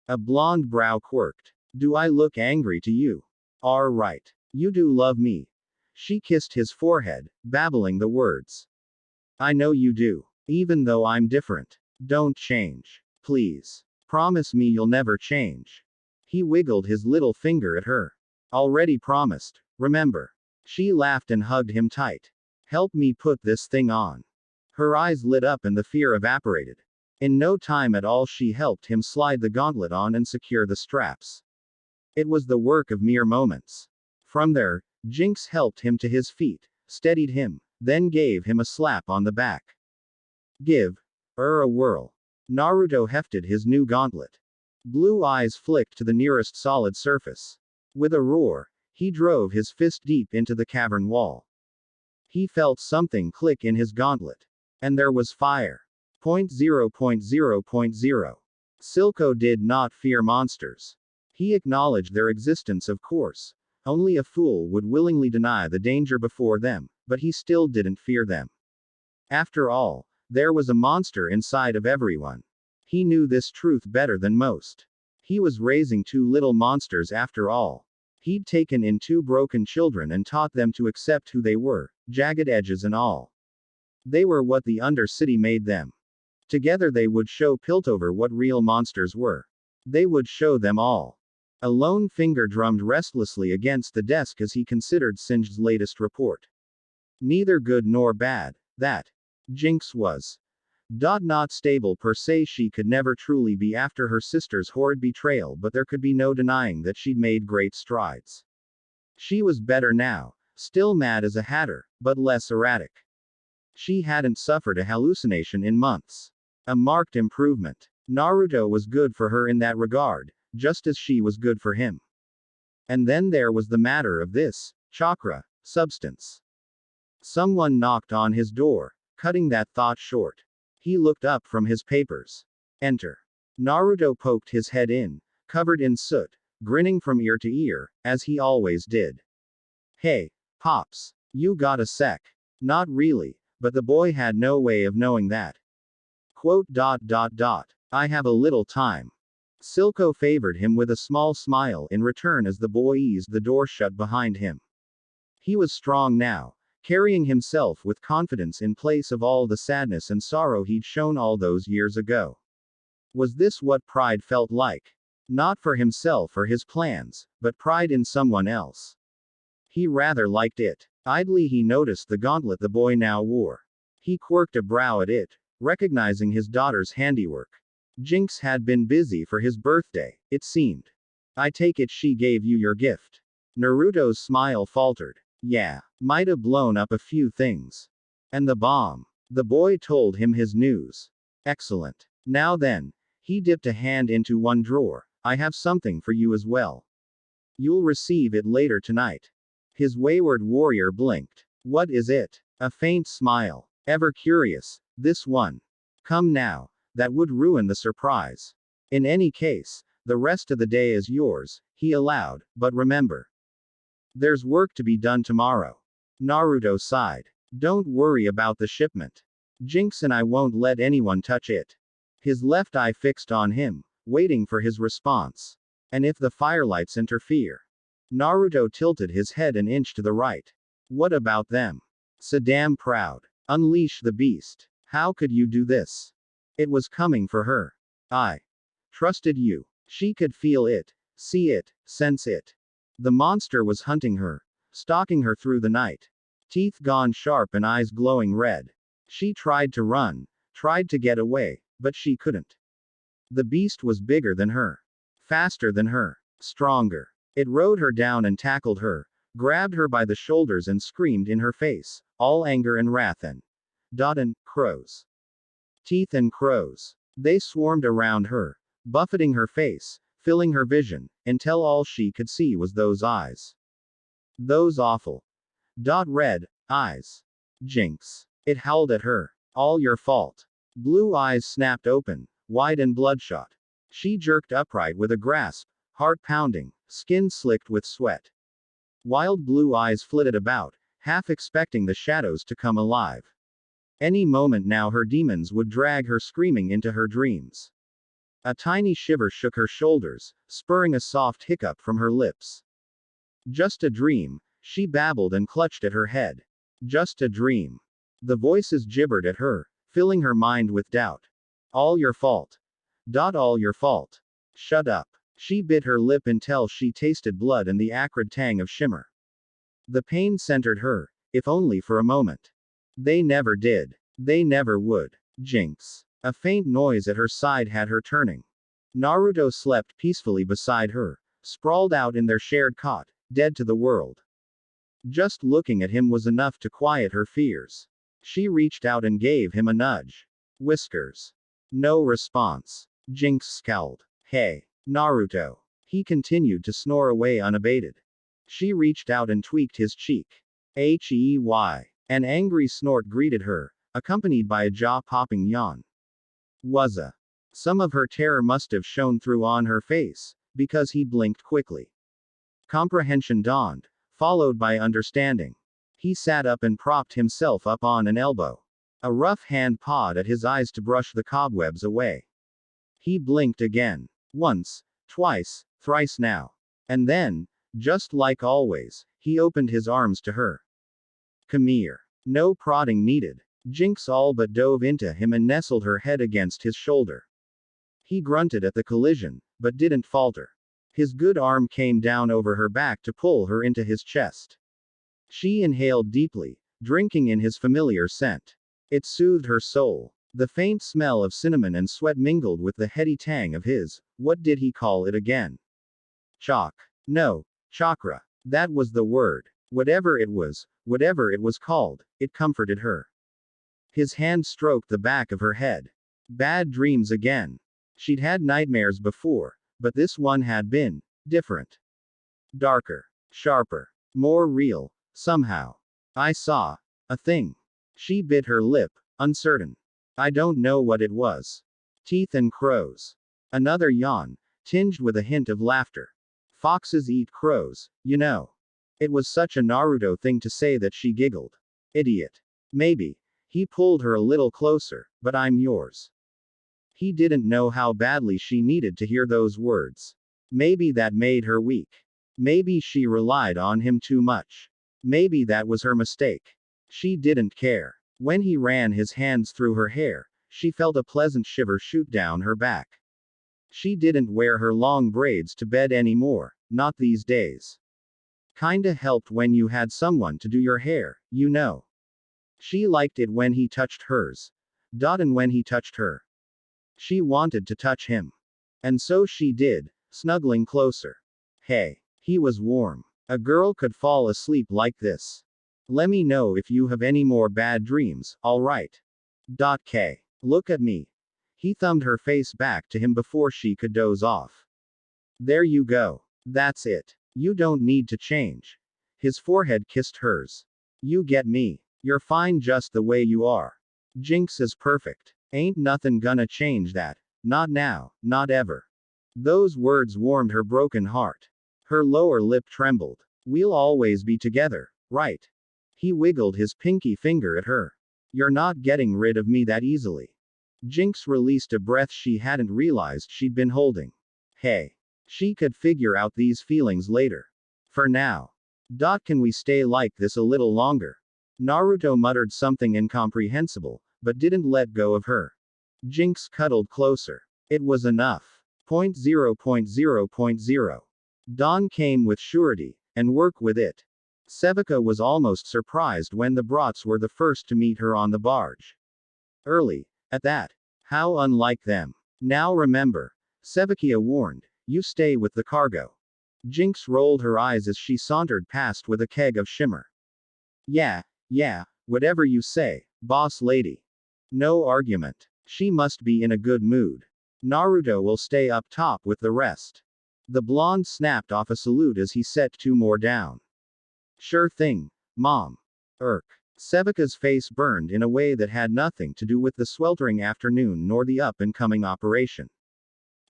A blonde brow quirked. Do I look angry to you? All right. You do love me. She kissed his forehead, babbling the words. I know you do. Even though I'm different. Don't change. Please. Promise me you'll never change. He wiggled his little finger at her. Already promised. Remember. She laughed and hugged him tight. Help me put this thing on. Her eyes lit up and the fear evaporated. In no time at all she helped him slide the gauntlet on and secure the straps. It was the work of mere moments. From there, Jinx helped him to his feet, steadied him, then gave him a slap on the back. Give her a whirl. Naruto hefted his new gauntlet. Blue eyes flicked to the nearest solid surface. With a roar, he drove his fist deep into the cavern wall. He felt something click in his gauntlet. And there was fire. 0.0.0.0. Silco did not fear monsters. He acknowledged their existence, of course. Only a fool would willingly deny the danger before them, but he still didn't fear them. After all, there was a monster inside of everyone. He knew this truth better than most. He was raising two little monsters after all. He'd taken in two broken children and taught them to accept who they were, jagged edges and all. They were what the Undercity made them. Together they would show Piltover what real monsters were. They would show them all. A lone finger drummed restlessly against the desk as he considered Singe's latest report. Neither good nor bad, that. Jinx was. Not stable per se, she could never truly be after her sister's horrid betrayal, but there could be no denying that she'd made great strides. She was better now, still mad as a hatter, but less erratic. She hadn't suffered a hallucination in months. A marked improvement. Naruto was good for her in that regard, just as she was good for him. And then there was the matter of this chakra substance. Someone knocked on his door, cutting that thought short. He looked up from his papers. Enter. Naruto poked his head in, covered in soot, grinning from ear to ear, as he always did. Hey, Pops, you got a sec? Not really, but the boy had no way of knowing that. I have a little time. Silco favored him with a small smile in return as the boy eased the door shut behind him. He was strong now, carrying himself with confidence in place of all the sadness and sorrow he'd shown all those years ago. Was this what pride felt like? Not for himself or his plans, but pride in someone else. He rather liked it. Idly he noticed the gauntlet the boy now wore. He quirked a brow at it, recognizing his daughter's handiwork. Jinx had been busy for his birthday, it seemed. I take it she gave you your gift. Naruto's smile faltered. Yeah, might have blown up a few things. And the bomb. The boy told him his news. Excellent. Now then, he dipped a hand into one drawer. I have something for you as well. You'll receive it later tonight. His wayward warrior blinked. What is it? A faint smile. Ever curious, this one. Come now, that would ruin the surprise. In any case, the rest of the day is yours, he allowed, but remember. There's work to be done tomorrow. Naruto sighed. Don't worry about the shipment. Jinx and I won't let anyone touch it. His left eye fixed on him, waiting for his response. And if the firelights interfere? Naruto tilted his head an inch to the right. What about them? So damn proud. Unleash the beast. How could you do this? It was coming for her. I trusted you. She could feel it, see it, sense it. The monster was hunting her, stalking her through the night. Teeth gone sharp and eyes glowing red. She tried to run, tried to get away, but she couldn't. The beast was bigger than her, faster than her, stronger. It rode her down and tackled her, grabbed her by the shoulders and screamed in her face, all anger and wrath and crows. Teeth and crows. They swarmed around her, buffeting her face, filling her vision, until all she could see was those eyes. Those awful red eyes. Jinx. It howled at her. All your fault. Blue eyes snapped open, wide and bloodshot. She jerked upright with a grasp, heart pounding, skin slicked with sweat. Wild blue eyes flitted about, half expecting the shadows to come alive. Any moment now her demons would drag her screaming into her dreams. A tiny shiver shook her shoulders, spurring a soft hiccup from her lips. Just a dream, she babbled and clutched at her head. Just a dream. The voices gibbered at her, filling her mind with doubt. All your fault. All your fault. Shut up. She bit her lip until she tasted blood and the acrid tang of shimmer. The pain centered her, if only for a moment. They never did. They never would. Jinx. A faint noise at her side had her turning. Naruto slept peacefully beside her, sprawled out in their shared cot, dead to the world. Just looking at him was enough to quiet her fears. She reached out and gave him a nudge. Whiskers. No response. Jinx scowled. Hey, Naruto. He continued to snore away unabated. She reached out and tweaked his cheek. Hey. An angry snort greeted her, accompanied by a jaw-popping yawn. Wuzza. Some of her terror must have shown through on her face, because he blinked quickly. Comprehension dawned, followed by understanding. He sat up and propped himself up on an elbow. A rough hand pawed at his eyes to brush the cobwebs away. He blinked again. Once, twice, thrice now. And then, just like always, he opened his arms to her. Come here. No prodding needed. Jinx all but dove into him and nestled her head against his shoulder. He grunted at the collision, but didn't falter. His good arm came down over her back to pull her into his chest. She inhaled deeply, drinking in his familiar scent. It soothed her soul. The faint smell of cinnamon and sweat mingled with the heady tang of his, what did he call it again? Chalk. No, chakra. That was the word. Whatever it was called, it comforted her. His hand stroked the back of her head. Bad dreams again. She'd had nightmares before, but this one had been different. Darker, sharper, more real, somehow. I saw a thing. She bit her lip, uncertain. I don't know what it was. Teeth and crows. Another yawn, tinged with a hint of laughter. Foxes eat crows, you know. It was such a Naruto thing to say that she giggled. Idiot. Maybe. He pulled her a little closer, but I'm yours. He didn't know how badly she needed to hear those words. Maybe that made her weak. Maybe she relied on him too much. Maybe that was her mistake. She didn't care. When he ran his hands through her hair, she felt a pleasant shiver shoot down her back. She didn't wear her long braids to bed anymore, not these days. Kinda helped when you had someone to do your hair, you know. She liked it when he touched hers. And when he touched her. She wanted to touch him. And so she did, snuggling closer. Hey. He was warm. A girl could fall asleep like this. Let me know if you have any more bad dreams, alright. K. Look at me. He thumbed her face back to him before she could doze off. There you go. That's it. You don't need to change. His forehead kissed hers. You get me. You're fine just the way you are. Jinx is perfect. Ain't nothing gonna change that. Not now, not ever. Those words warmed her broken heart. Her lower lip trembled. We'll always be together, right? He wiggled his pinky finger at her. You're not getting rid of me that easily. Jinx released a breath she hadn't realized she'd been holding. Hey. She could figure out these feelings later. For now. Can we stay like this a little longer? Naruto muttered something incomprehensible, but didn't let go of her. Jinx cuddled closer. It was enough. 0.0.0.0. Dawn came with surety, and work with it. Sevika was almost surprised when the brats were the first to meet her on the barge. Early, at that. How unlike them. Now remember. Sevika warned, you stay with the cargo. Jinx rolled her eyes as she sauntered past with a keg of shimmer. Yeah, whatever you say, boss lady. No argument. She must be in a good mood. Naruto will stay up top with the rest. The blonde snapped off a salute as he set two more down. Sure thing, Mom. Sevika's face burned in a way that had nothing to do with the sweltering afternoon nor the up-and-coming operation.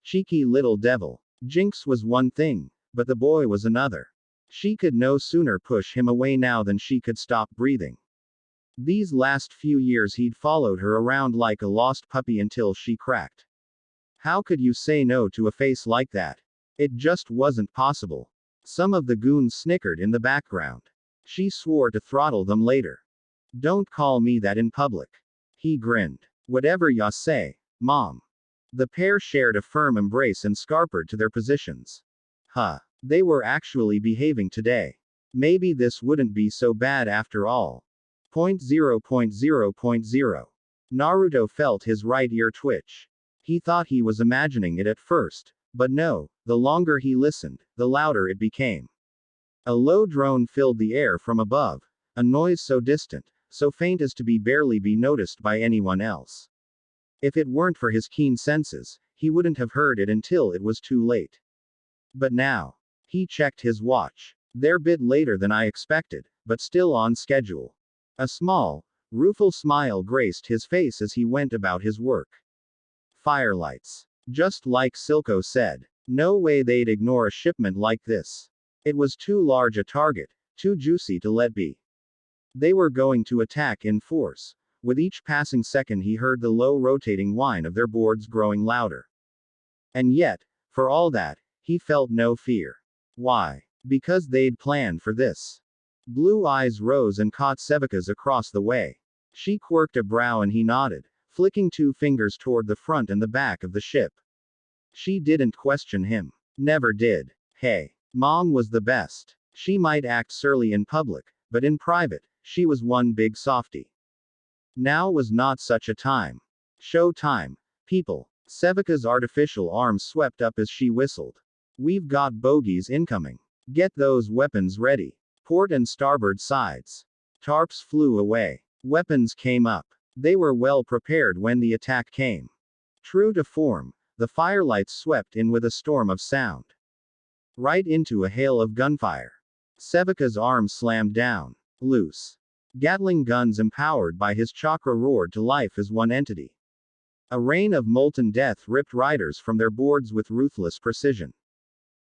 Cheeky little devil. Jinx was one thing, but the boy was another. She could no sooner push him away now than she could stop breathing. These last few years he'd followed her around like a lost puppy until she cracked. How could you say no to a face like that? It just wasn't possible. Some of the goons snickered in the background. She swore to throttle them later. Don't call me that in public. He grinned. Whatever ya say, Mom. The pair shared a firm embrace and scarpered to their positions. Huh. They were actually behaving today. Maybe this wouldn't be so bad after all. 0.0.0.0. Naruto felt his right ear twitch. He thought he was imagining it at first, but no, the longer he listened, the louder it became. A low drone filled the air from above, a noise so distant, so faint as to barely be noticed by anyone else. If it weren't for his keen senses, he wouldn't have heard it until it was too late. But now, he checked his watch. They're a bit later than I expected, but still on schedule. A small, rueful smile graced his face as he went about his work. Firelights. Just like Silco said. No way they'd ignore a shipment like this. It was too large a target, too juicy to let be. They were going to attack in force. With each passing second he heard the low rotating whine of their boards growing louder. And yet, for all that, he felt no fear. Why? Because they'd planned for this. Blue eyes rose and caught Sevika's across the way. She quirked a brow and he nodded, flicking two fingers toward the front and the back of the ship. She didn't question him. Never did. Hey, Mom was the best. She might act surly in public, but in private, she was one big softie. Now was not such a time. Show time, people. Sevika's artificial arms swept up as she whistled. We've got bogeys incoming. Get those weapons ready. Port and starboard sides. Tarps flew away. Weapons came up. They were well prepared when the attack came. True to form, the firelights swept in with a storm of sound. Right into a hail of gunfire. Sevika's arms slammed down. Loose. Gatling guns empowered by his chakra roared to life as one entity. A rain of molten death ripped riders from their boards with ruthless precision.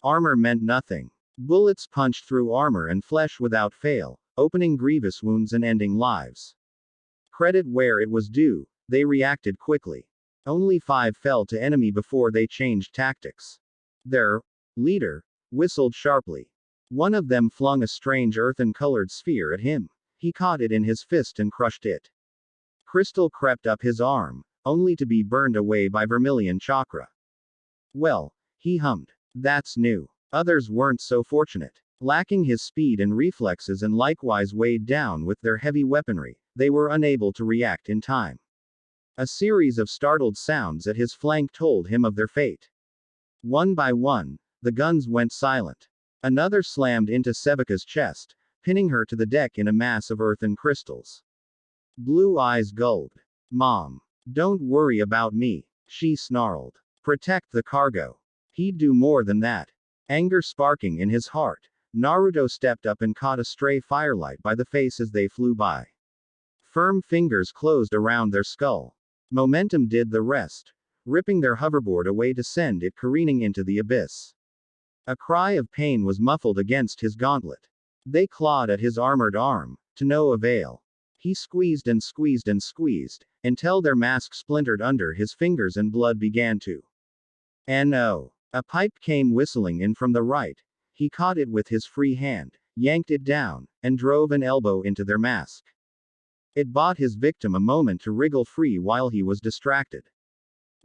Armor meant nothing. Bullets punched through armor and flesh without fail, opening grievous wounds and ending lives. Credit where it was due, they reacted quickly. Only 5 fell to enemy before they changed tactics. Their leader whistled sharply. One of them flung a strange earthen-colored sphere at him. He caught it in his fist and crushed it. Crystal crept up his arm, only to be burned away by vermilion chakra. Well, he hummed. That's new. Others weren't so fortunate. Lacking his speed and reflexes and likewise weighed down with their heavy weaponry, they were unable to react in time. A series of startled sounds at his flank told him of their fate. One by one, the guns went silent. Another slammed into Sevika's chest, pinning her to the deck in a mass of earthen crystals. Blue eyes gulped. Mom. Don't worry about me, she snarled. Protect the cargo. He'd do more than that. Anger sparking in his heart, Naruto stepped up and caught a stray firelight by the face as they flew by. Firm fingers closed around their skull. Momentum did the rest, ripping their hoverboard away to send it careening into the abyss. A cry of pain was muffled against his gauntlet. They clawed at his armored arm, to no avail. He squeezed and squeezed and squeezed, until their mask splintered under his fingers and blood began to. No. A pipe came whistling in from the right. He caught it with his free hand, yanked it down, and drove an elbow into their mask. It bought his victim a moment to wriggle free while he was distracted.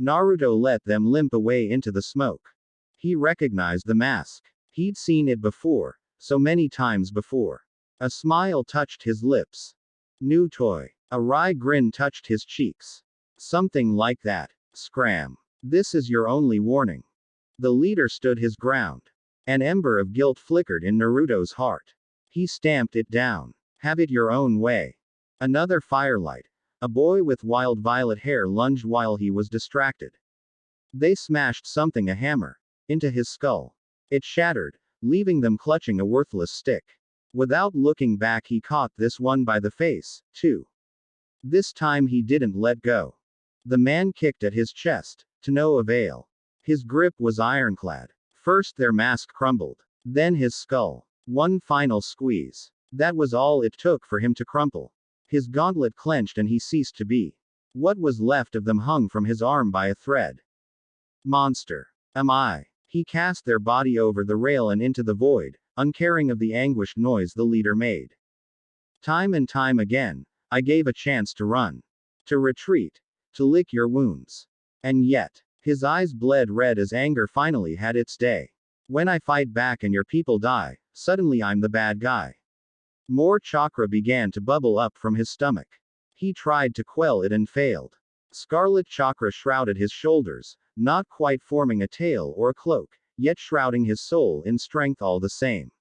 Naruto let them limp away into the smoke. He recognized the mask. He'd seen it before, so many times before. A smile touched his lips. New toy. A wry grin touched his cheeks. Something like that. Scram. This is your only warning. The leader stood his ground. An ember of guilt flickered in Naruto's heart. He stamped it down. Have it your own way. Another firelight. A boy with wild violet hair lunged while he was distracted. They smashed something, a hammer, into his skull. It shattered, leaving them clutching a worthless stick. Without looking back he caught this one by the face, too. This time he didn't let go. The man kicked at his chest, to no avail. His grip was ironclad. First their mask crumbled. Then his skull. One final squeeze. That was all it took for him to crumple. His gauntlet clenched and he ceased to be. What was left of them hung from his arm by a thread. Monster. Am I? He cast their body over the rail and into the void, uncaring of the anguished noise the leader made. Time and time again, I gave a chance to run. To retreat. To lick your wounds. And yet, his eyes bled red as anger finally had its day. When I fight back and your people die, suddenly I'm the bad guy. More chakra began to bubble up from his stomach. He tried to quell it and failed. Scarlet chakra shrouded his shoulders, not quite forming a tail or a cloak, yet shrouding his soul in strength all the same.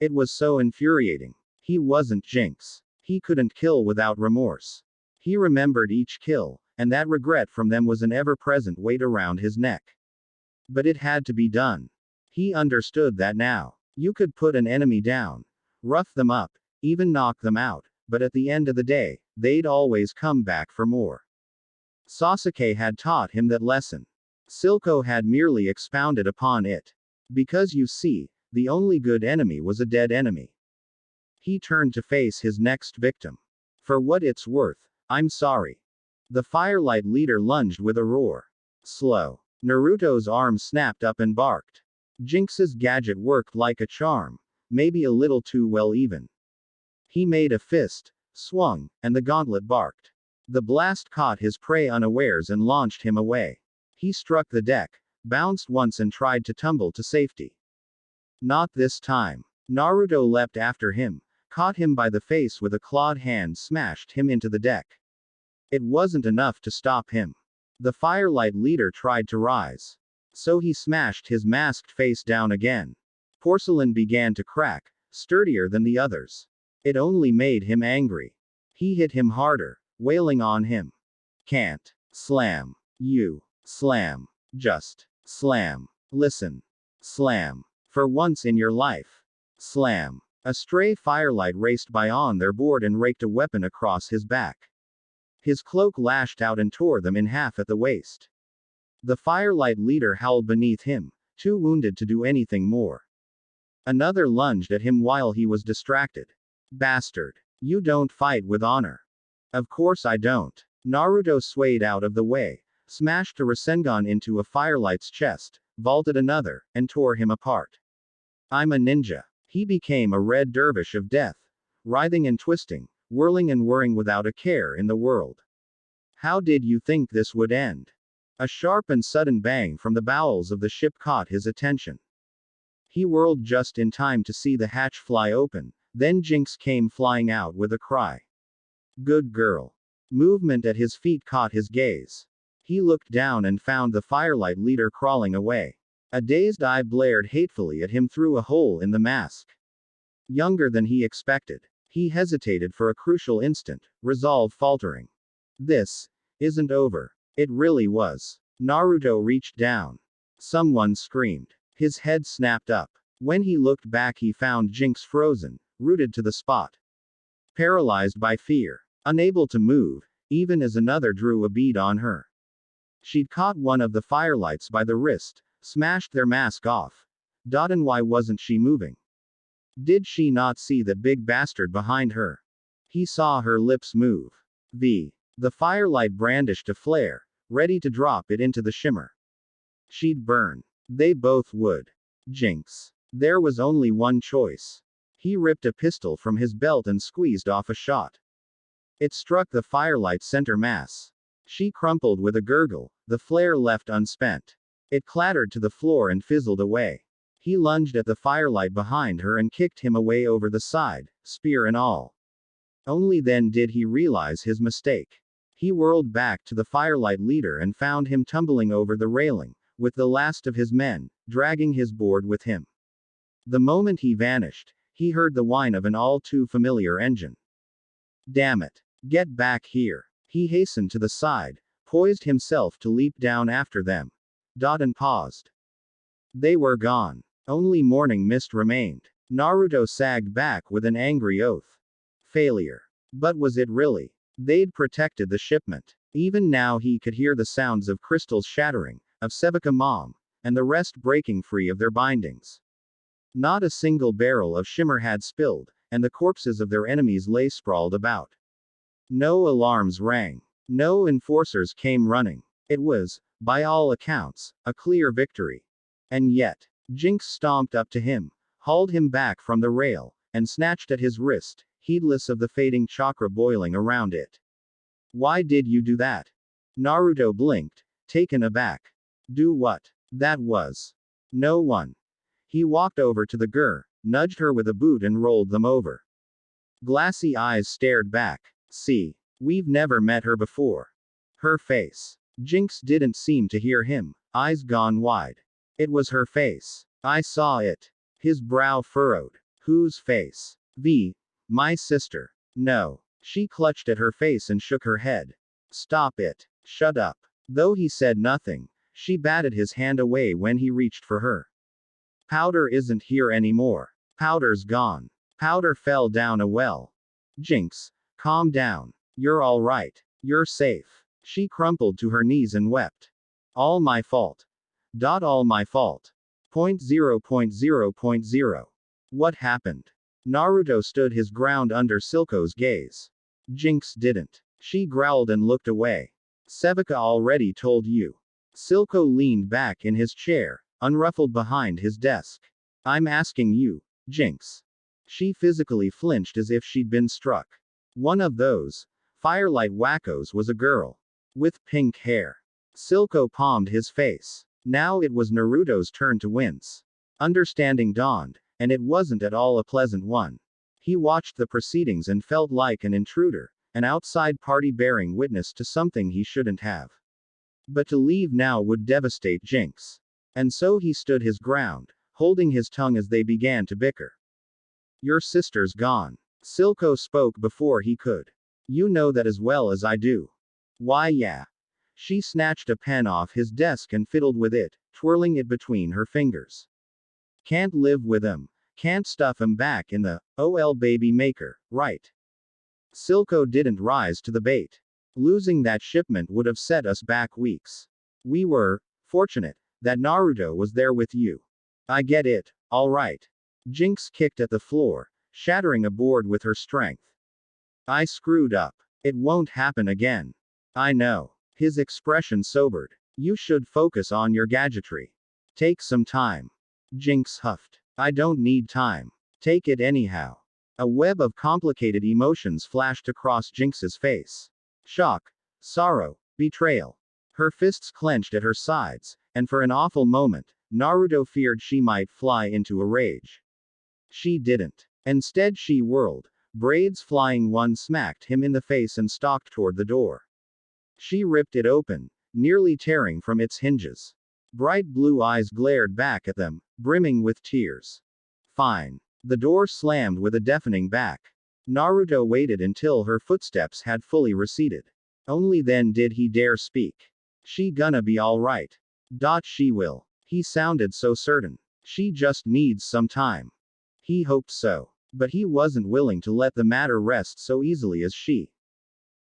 It was so infuriating. He wasn't Jinx. He couldn't kill without remorse. He remembered each kill, and that regret from them was an ever-present weight around his neck. But it had to be done. He understood that now. You could put an enemy down, rough them up, even knock them out, but at the end of the day, they'd always come back for more. Sasuke had taught him that lesson. Silco had merely expounded upon it. Because you see, the only good enemy was a dead enemy. He turned to face his next victim. For what it's worth, I'm sorry. The Firelight leader lunged with a roar. Slow. Naruto's arm snapped up and barked. Jinx's gadget worked like a charm, maybe a little too well even. He made a fist, swung, and the gauntlet barked. The blast caught his prey unawares and launched him away. He struck the deck, bounced once and tried to tumble to safety. Not this time. Naruto leapt after him, caught him by the face with a clawed hand, smashed him into the deck. It wasn't enough to stop him. The Firelight leader tried to rise. So he smashed his masked face down again. Porcelain began to crack, sturdier than the others. It only made him angry. He hit him harder, wailing on him. Can't. Slam. You. Slam. Just. Slam. Listen. Slam. For once in your life. Slam. A stray firelight raced by on their board and raked a weapon across his back. His cloak lashed out and tore them in half at the waist. The Firelight leader howled beneath him, too wounded to do anything more. Another lunged at him while he was distracted. Bastard. You don't fight with honor. Of course I don't. Naruto swayed out of the way, smashed a Rasengan into a Firelight's chest, vaulted another, and tore him apart. I'm a ninja. He became a red dervish of death, writhing and twisting, whirling and whirring without a care in the world. How did you think this would end? A sharp and sudden bang from the bowels of the ship caught his attention. He whirled just in time to see the hatch fly open, then Jinx came flying out with a cry. Good girl. Movement at his feet caught his gaze. He looked down and found the Firelight leader crawling away. A dazed eye blared hatefully at him through a hole in the mask. Younger than he expected. He hesitated for a crucial instant, resolve faltering. This isn't over. It really was. Naruto reached down. Someone screamed. His head snapped up. When he looked back, he found Jinx frozen, rooted to the spot. Paralyzed by fear. Unable to move, even as another drew a bead on her. She'd caught one of the Firelights by the wrist, smashed their mask off. And why wasn't she moving? Did she not see that big bastard behind her? He saw her lips move. The Firelight brandished a flare, ready to drop it into the shimmer. She'd burn. They both would. Jinx. There was only one choice. He ripped a pistol from his belt and squeezed off a shot. It struck the Firelight's center mass. She crumpled with a gurgle, the flare left unspent. It clattered to the floor and fizzled away. He lunged at the Firelight behind her and kicked him away over the side, spear and all. Only then did he realize his mistake. He whirled back to the Firelight leader and found him tumbling over the railing, with the last of his men, dragging his board with him. The moment he vanished, he heard the whine of an all too familiar engine. Damn it. Get back here. He hastened to the side, poised himself to leap down after them. And paused. They were gone. Only morning mist remained. Naruto sagged back with an angry oath. Failure. But was it really? They'd protected the shipment. Even now he could hear the sounds of crystals shattering, of Sebeka Mom, and the rest breaking free of their bindings. Not a single barrel of shimmer had spilled, and the corpses of their enemies lay sprawled about. No alarms rang. No enforcers came running. It was, by all accounts, a clear victory. And yet, Jinx stomped up to him, hauled him back from the rail, and snatched at his wrist, heedless of the fading chakra boiling around it. Why did you do that? Naruto blinked, taken aback. Do what? That was. No one. He walked over to the girl, nudged her with a boot and rolled them over. Glassy eyes stared back. See, we've never met her before. Her face. Jinx didn't seem to hear him, eyes gone wide. It was her face. I saw it. His brow furrowed. Whose face? My sister. No. She clutched at her face and shook her head. Stop it. Shut up. Though he said nothing, she batted his hand away when he reached for her. Powder isn't here anymore. Powder's gone. Powder fell down a well. Jinx, calm down. You're all right. You're safe. She crumpled to her knees and wept. All my fault. All my fault. 0.0.0.0. What happened? Naruto stood his ground under Silco's gaze. Jinx didn't. She growled and looked away. Sevika already told you. Silco leaned back in his chair, unruffled behind his desk. I'm asking you, Jinx. She physically flinched as if she'd been struck. One of those firelight wackos was a girl. With pink hair. Silco palmed his face. Now it was Naruto's turn to wince. Understanding dawned, and it wasn't at all a pleasant one. He watched the proceedings and felt like an intruder, an outside party bearing witness to something he shouldn't have. But to leave now would devastate Jinx. And so he stood his ground, holding his tongue as they began to bicker. Your sister's gone. Silco spoke before he could. You know that as well as I do. Why, yeah. She snatched a pen off his desk and fiddled with it, twirling it between her fingers. Can't live with him. Can't stuff him back in the OL baby maker, right? Silco didn't rise to the bait. Losing that shipment would have set us back weeks. We were fortunate that Naruto was there with you. I get it, all right. Jinx kicked at the floor, shattering a board with her strength. I screwed up. It won't happen again. I know. His expression sobered. You should focus on your gadgetry. Take some time. Jinx huffed. I don't need time. Take it anyhow. A web of complicated emotions flashed across Jinx's face. Shock, sorrow, betrayal. Her fists clenched at her sides, and for an awful moment, Naruto feared she might fly into a rage. She didn't. Instead she whirled, braids flying. One smacked him in the face and stalked toward the door. She ripped it open, nearly tearing from its hinges. Bright blue eyes glared back at them, brimming with tears. Fine. The door slammed with a deafening back. Naruto waited until her footsteps had fully receded. Only then did he dare speak. She gonna be alright. She will. He sounded so certain. She just needs some time. He hoped so. But he wasn't willing to let the matter rest so easily as she.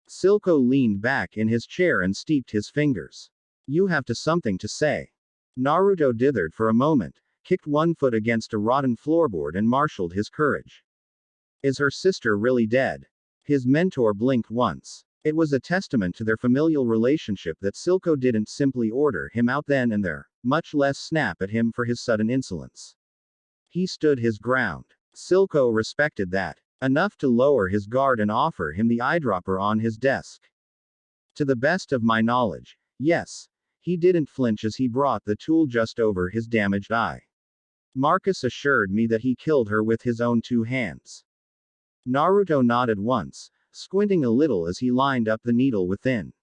Silco leaned back in his chair and steeped his fingers. You have something to say. Naruto dithered for a moment, kicked one foot against a rotten floorboard and marshaled his courage. Is her sister really dead? His mentor blinked once. It was a testament to their familial relationship that Silco didn't simply order him out then and there, much less snap at him for his sudden insolence. He stood his ground. Silco respected that. Enough to lower his guard and offer him the eyedropper on his desk. To the best of my knowledge, yes. He didn't flinch as he brought the tool just over his damaged eye. Marcus assured me that he killed her with his own 2 hands. Naruto nodded once, squinting a little as he lined up the needle within.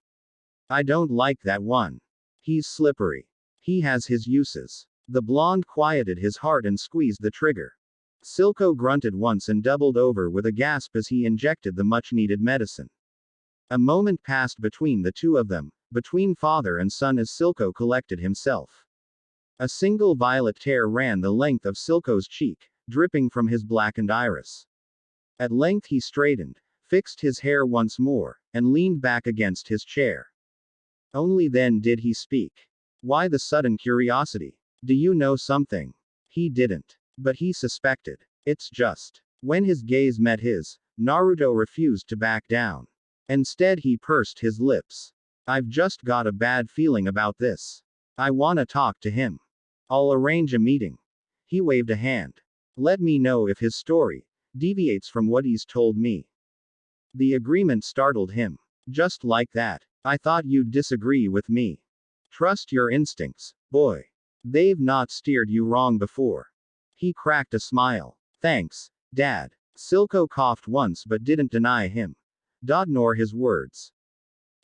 I don't like that one. He's slippery. He has his uses. The blonde quieted his heart and squeezed the trigger. Silco grunted once and doubled over with a gasp as he injected the much-needed medicine. A moment passed between the two of them, between father and son as Silco collected himself. A single violet tear ran the length of Silco's cheek, dripping from his blackened iris. At length he straightened, fixed his hair once more, and leaned back against his chair. Only then did he speak. Why the sudden curiosity? Do you know something? He didn't. But he suspected. It's just. When his gaze met his, Naruto refused to back down. Instead, he pursed his lips. I've just got a bad feeling about this. I wanna talk to him. I'll arrange a meeting. He waved a hand. Let me know if his story deviates from what he's told me. The agreement startled him. Just like that. I thought you'd disagree with me. Trust your instincts, boy. They've not steered you wrong before. He cracked a smile. Thanks, Dad. Silco coughed once but didn't deny him. Nor his words.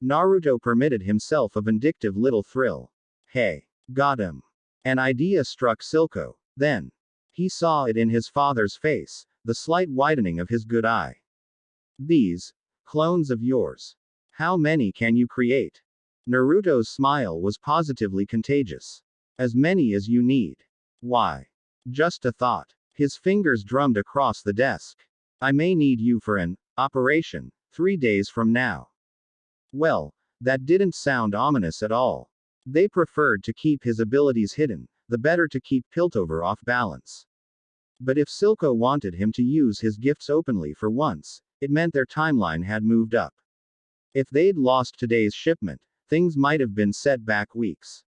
Naruto permitted himself a vindictive little thrill. Hey, got him. An idea struck Silco. Then, he saw it in his father's face, the slight widening of his good eye. These clones of yours. How many can you create? Naruto's smile was positively contagious. As many as you need. Why? Just a thought. His fingers drummed across the desk. I may need you for an operation 3 days from now. Well, that didn't sound ominous at all. They preferred to keep his abilities hidden, the better to keep Piltover off balance. But if Silco wanted him to use his gifts openly for once, it meant their timeline had moved up. If they'd lost today's shipment, things might have been set back weeks.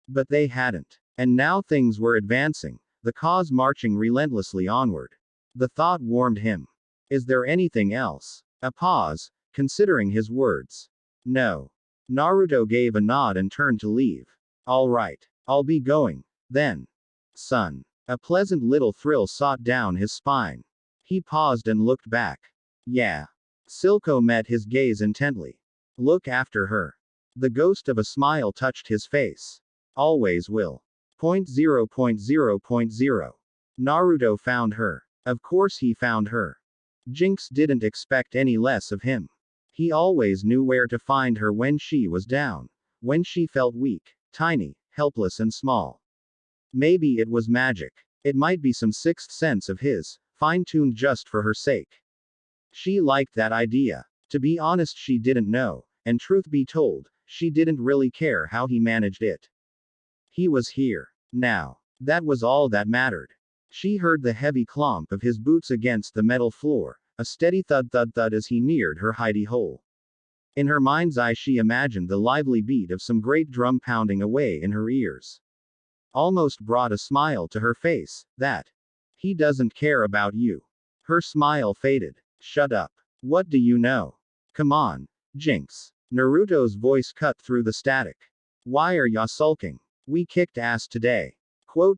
But they hadn't. And now things were advancing, the cause marching relentlessly onward. The thought warmed him. Is there anything else? A pause, considering his words. No. Naruto gave a nod and turned to leave. All right. I'll be going. Then. Son. A pleasant little thrill shot down his spine. He paused and looked back. Yeah. Silco met his gaze intently. Look after her. The ghost of a smile touched his face. Always will. 0.0.0.0. Naruto found her. Of course he found her. Jinx didn't expect any less of him. He always knew where to find her when she was down. When she felt weak, tiny, helpless and small. Maybe it was magic. It might be some sixth sense of his, fine-tuned just for her sake. She liked that idea. To be honest, she didn't know, and truth be told, she didn't really care how he managed it. He was here. Now. That was all that mattered. She heard the heavy clomp of his boots against the metal floor, a steady thud-thud-thud as he neared her hidey hole. In her mind's eye she imagined the lively beat of some great drum pounding away in her ears. Almost brought a smile to her face, that. He doesn't care about you. Her smile faded. Shut up. What do you know? Come on, Jinx. Naruto's voice cut through the static. Why are ya sulking? We kicked ass today. Quote.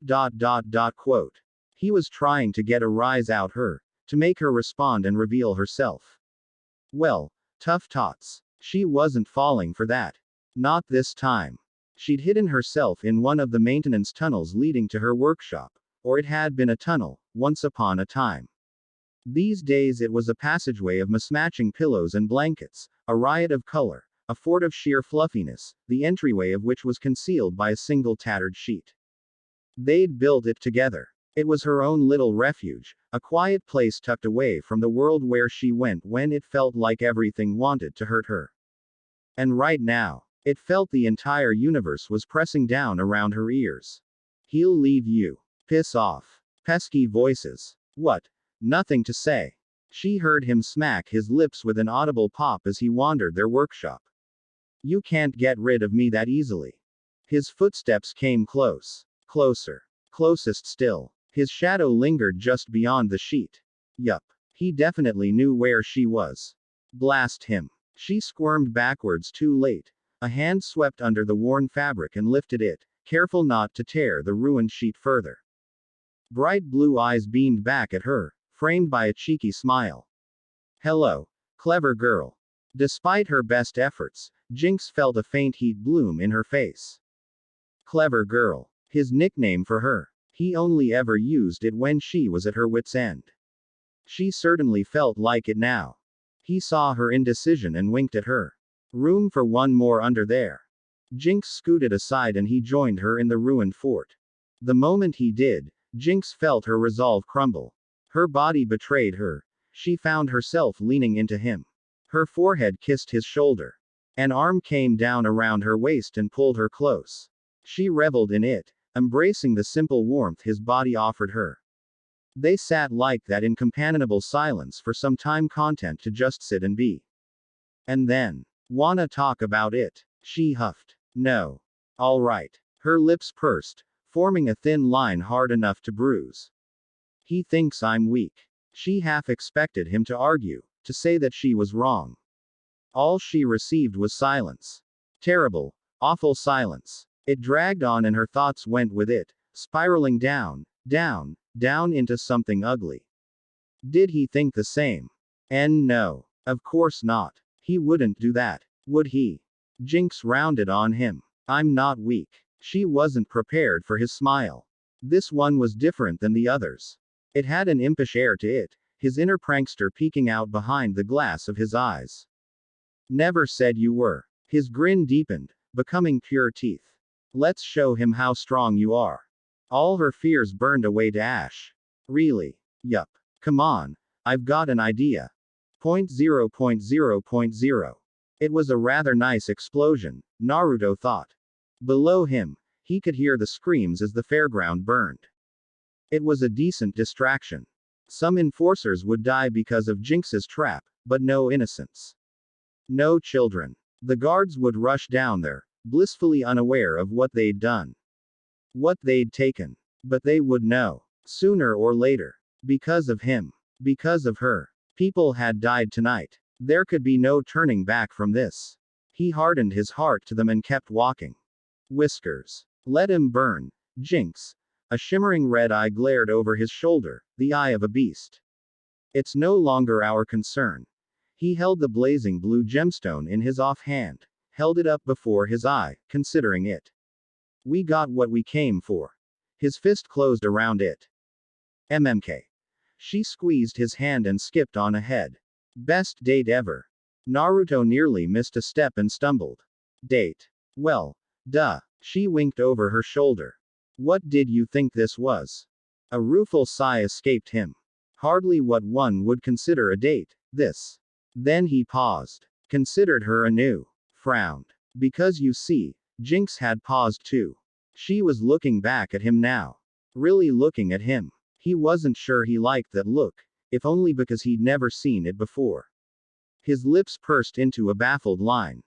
He was trying to get a rise out her, to make her respond and reveal herself. Well, tough tots. She wasn't falling for that. Not this time. She'd hidden herself in one of the maintenance tunnels leading to her workshop, or it had been a tunnel, once upon a time. These days it was a passageway of mismatching pillows and blankets, a riot of color, a fort of sheer fluffiness, the entryway of which was concealed by a single tattered sheet. They'd built it together. It was her own little refuge, a quiet place tucked away from the world where she went when it felt like everything wanted to hurt her. And right now, it felt the entire universe was pressing down around her ears. He'll leave you. Piss off. Pesky voices. What? Nothing to say. She heard him smack his lips with an audible pop as he wandered their workshop. You can't get rid of me that easily. His footsteps came close. Closer. Closest still. His shadow lingered just beyond the sheet. Yup. He definitely knew where she was. Blast him. She squirmed backwards too late. A hand swept under the worn fabric and lifted it, careful not to tear the ruined sheet further. Bright blue eyes beamed back at her, framed by a cheeky smile. Hello, clever girl. Despite her best efforts, Jinx felt a faint heat bloom in her face. Clever girl. His nickname for her. He only ever used it when she was at her wit's end. She certainly felt like it now. He saw her indecision and winked at her. Room for one more under there. Jinx scooted aside and he joined her in the ruined fort. The moment he did, Jinx felt her resolve crumble. Her body betrayed her. She found herself leaning into him. Her forehead kissed his shoulder. An arm came down around her waist and pulled her close. She reveled in it, embracing the simple warmth his body offered her. They sat like that in companionable silence for some time, content to just sit and be. And then, wanna talk about it? She huffed. No. All right. Her lips pursed, forming a thin line hard enough to bruise. He thinks I'm weak. She half expected him to argue, to say that she was wrong. All she received was silence. Terrible, awful silence. It dragged on and her thoughts went with it, spiraling down, down, down into something ugly. Did he think the same? And no. Of course not. He wouldn't do that, would he? Jinx rounded on him. I'm not weak. She wasn't prepared for his smile. This one was different than the others. It had an impish air to it, his inner prankster peeking out behind the glass of his eyes. Never said you were. His grin deepened, becoming pure teeth. Let's show him how strong you are. All her fears burned away to ash. Really? Yup. Come on. I've got an idea. 0.0.0.0. It was a rather nice explosion, Naruto thought. Below him, he could hear the screams as the fairground burned. It was a decent distraction. Some enforcers would die because of Jinx's trap, but no innocents. No children. The guards would rush down there, blissfully unaware of what they'd done. What they'd taken. But they would know. Sooner or later. Because of him. Because of her. People had died tonight. There could be no turning back from this. He hardened his heart to them and kept walking. Whiskers. Let him burn. Jinx. A shimmering red eye glared over his shoulder, the eye of a beast. It's no longer our concern. He held the blazing blue gemstone in his offhand, held it up before his eye, considering it. We got what we came for. His fist closed around it. MMK. She squeezed his hand and skipped on ahead. Best date ever. Naruto nearly missed a step and stumbled. Date. Well, duh. She winked over her shoulder. What did you think this was? A rueful sigh escaped him. Hardly what one would consider a date, this. Then he paused. Considered her anew. Frowned. Because you see, Jinx had paused too. She was looking back at him now. Really looking at him. He wasn't sure he liked that look, if only because he'd never seen it before. His lips pursed into a baffled line.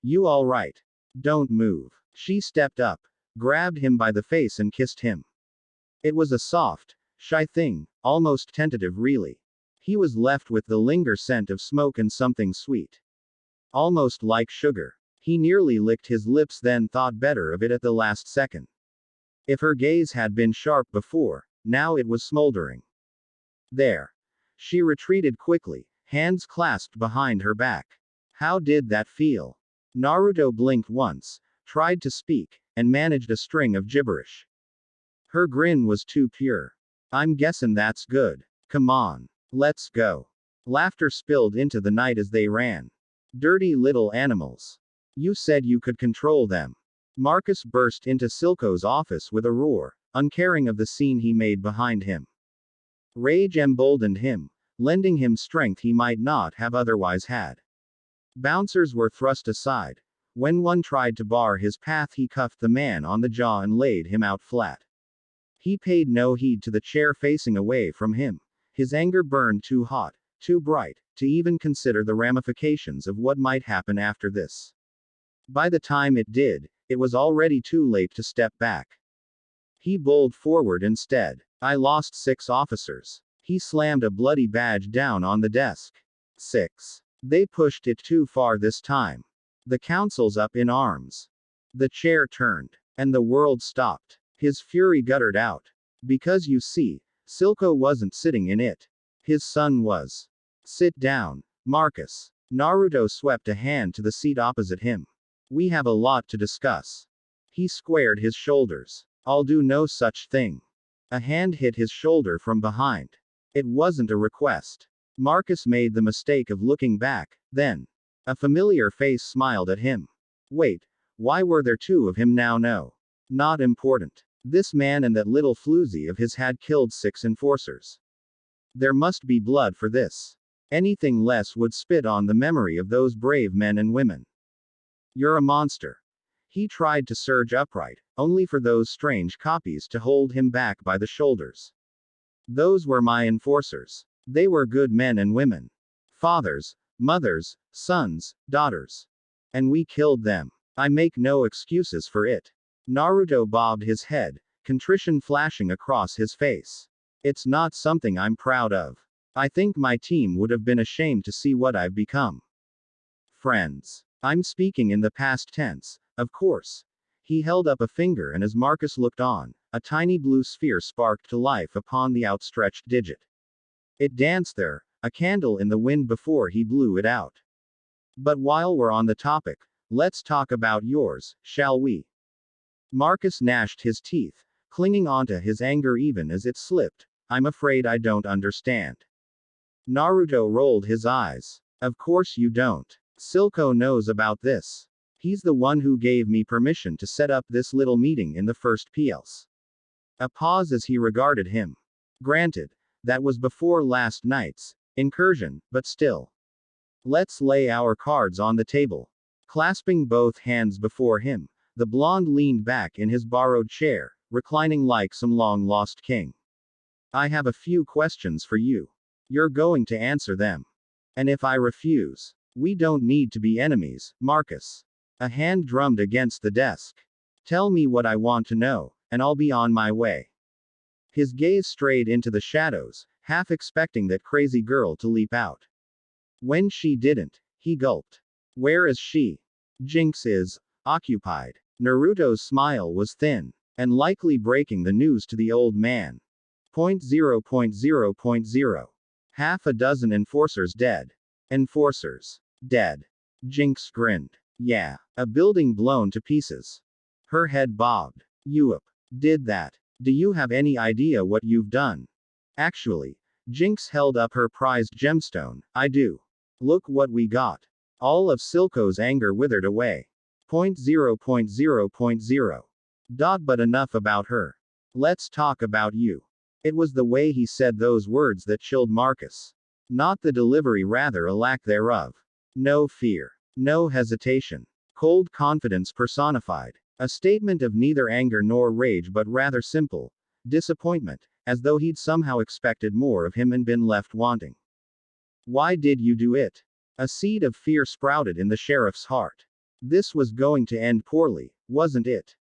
You alright? Don't move. She stepped up, grabbed him by the face and kissed him. It was a soft, shy thing, almost tentative really. He was left with the linger scent of smoke and something sweet. Almost like sugar. He nearly licked his lips then thought better of it at the last second. If her gaze had been sharp before, now it was smoldering. There. She retreated quickly, hands clasped behind her back. How did that feel? Naruto blinked once, tried to speak, and managed a string of gibberish. Her grin was too pure. I'm guessin' that's good. Come on. Let's go. Laughter spilled into the night as they ran. Dirty little animals. You said you could control them. Marcus burst into Silco's office with a roar, uncaring of the scene he made behind him. Rage emboldened him, lending him strength he might not have otherwise had. Bouncers were thrust aside. When one tried to bar his path, he cuffed the man on the jaw and laid him out flat. He paid no heed to the chair facing away from him. His anger burned too hot, too bright, to even consider the ramifications of what might happen after this. By the time it did, it was already too late to step back. He bowled forward instead. I lost 6 officers. He slammed a bloody badge down on the desk. 6. They pushed it too far this time. The council's up in arms. The chair turned. And the world stopped. His fury guttered out. Because you see, Silco wasn't sitting in it. His son was. Sit down, Marcus. Naruto swept a hand to the seat opposite him. We have a lot to discuss. He squared his shoulders. I'll do no such thing. A hand hit his shoulder from behind. It wasn't a request. Marcus made the mistake of looking back, then. A familiar face smiled at him. Wait, why were there 2 of him now? No. Not important. This man and that little floozy of his had killed 6 enforcers. There must be blood for this. Anything less would spit on the memory of those brave men and women. You're a monster. He tried to surge upright, only for those strange copies to hold him back by the shoulders. Those were my enforcers. They were good men and women. Fathers, mothers, sons, daughters. And we killed them. I make no excuses for it. Naruto bobbed his head, contrition flashing across his face. It's not something I'm proud of. I think my team would have been ashamed to see what I've become. Friends. I'm speaking in the past tense, of course. He held up a finger, and as Marcus looked on, a tiny blue sphere sparked to life upon the outstretched digit. It danced there, a candle in the wind before he blew it out. But while we're on the topic, let's talk about yours, shall we? Marcus gnashed his teeth, clinging onto his anger even as it slipped. I'm afraid I don't understand. Naruto rolled his eyes. Of course you don't. Silco knows about this. He's the one who gave me permission to set up this little meeting in the first place. A pause as he regarded him. Granted, that was before last night's incursion, but still. Let's lay our cards on the table. Clasping both hands before him, the blonde leaned back in his borrowed chair, reclining like some long-lost king. I have a few questions for you. You're going to answer them. And if I refuse, we don't need to be enemies, Marcus. A hand drummed against the desk. Tell me what I want to know, and I'll be on my way. His gaze strayed into the shadows, half expecting that crazy girl to leap out. When she didn't, he gulped. Where is she? Jinx is occupied. Naruto's smile was thin, and likely breaking the news to the old man. 0.0.0.0. Half a dozen enforcers dead. Enforcers dead. Jinx grinned. Yeah, a building blown to pieces. Her head bobbed. Yup. Did that. Do you have any idea what you've done? Actually, Jinx held up her prized gemstone. I do. Look what we got. All of Silco's anger withered away. 0.0.0.0. But enough about her. Let's talk about you. It was the way he said those words that chilled Marcus. Not the delivery, rather a lack thereof. No fear. No hesitation. Cold confidence personified. A statement of neither anger nor rage, but rather simple disappointment, as though he'd somehow expected more of him and been left wanting. Why did you do it? A seed of fear sprouted in the sheriff's heart. This was going to end poorly, wasn't it?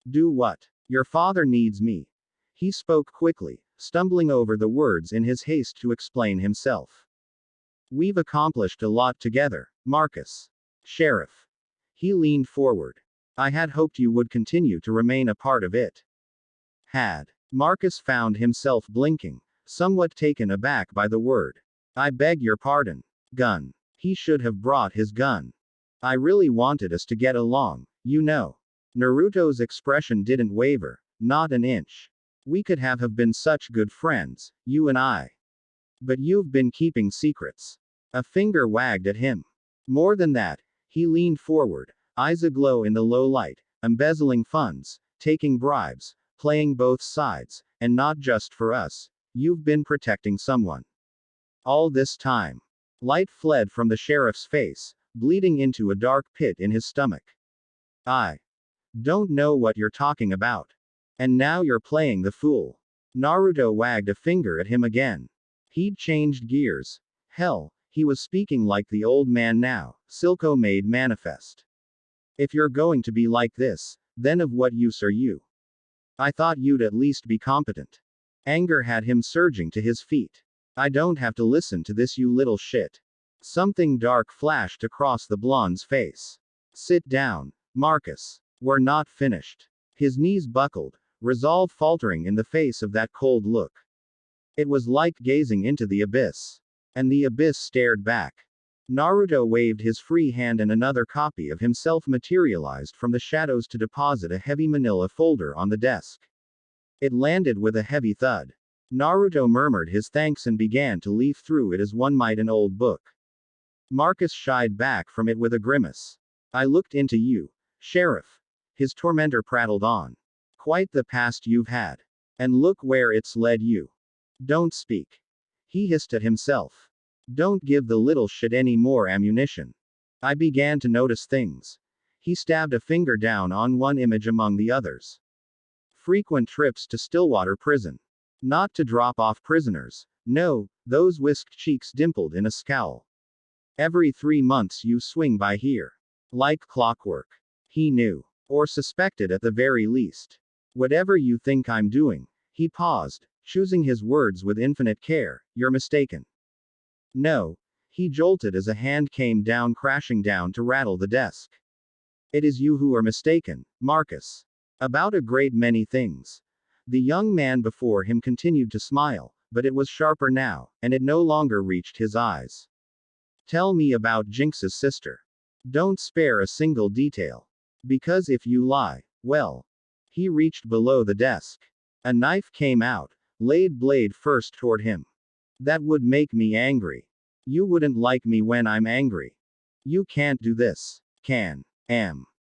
Do what? Your father needs me. He spoke quickly, stumbling over the words in his haste to explain himself. We've accomplished a lot together, Marcus. Sheriff. He leaned forward. I had hoped you would continue to remain a part of it. Had. Marcus found himself blinking, somewhat taken aback by the word. I beg your pardon. Gun. He should have brought his gun. I really wanted us to get along, you know. Naruto's expression didn't waver, not an inch. We could have been such good friends, you and I. But you've been keeping secrets. A finger wagged at him. More than that, he leaned forward, eyes aglow in the low light, embezzling funds, taking bribes, playing both sides, and not just for us. You've been protecting someone. All this time. Light fled from the sheriff's face, bleeding into a dark pit in his stomach. I don't know what you're talking about. And now you're playing the fool. Naruto wagged a finger at him again. He'd changed gears. Hell, he was speaking like the old man now, Silco made manifest. If you're going to be like this, then of what use are you? I thought you'd at least be competent. Anger had him surging to his feet. I don't have to listen to this, you little shit. Something dark flashed across the blonde's face. Sit down, Marcus. We're not finished. His knees buckled, resolve faltering in the face of that cold look. It was like gazing into the abyss. And the abyss stared back. Naruto waved his free hand and another copy of himself materialized from the shadows to deposit a heavy manila folder on the desk. It landed with a heavy thud. Naruto murmured his thanks and began to leaf through it as one might an old book. Marcus shied back from it with a grimace. I looked into you, Sheriff. His tormentor prattled on. Quite the past you've had. And look where it's led you. Don't speak. He hissed at himself. Don't give the little shit any more ammunition. I began to notice things. He stabbed a finger down on one image among the others. Frequent trips to Stillwater Prison. Not to drop off prisoners. No, those whisked cheeks dimpled in a scowl. Every 3 months you swing by here. Like clockwork. He knew. Or suspected at the very least. Whatever you think I'm doing. He paused, choosing his words with infinite care. You're mistaken. No. He jolted as a hand came down crashing down to rattle the desk. It is you who are mistaken, Marcus. About a great many things. The young man before him continued to smile, but it was sharper now, and it no longer reached his eyes. Tell me about Jinx's sister. Don't spare a single detail. Because if you lie, well. He reached below the desk. A knife came out, laid blade first toward him. That would make me angry. You wouldn't like me when I'm angry. You can't do this. Can.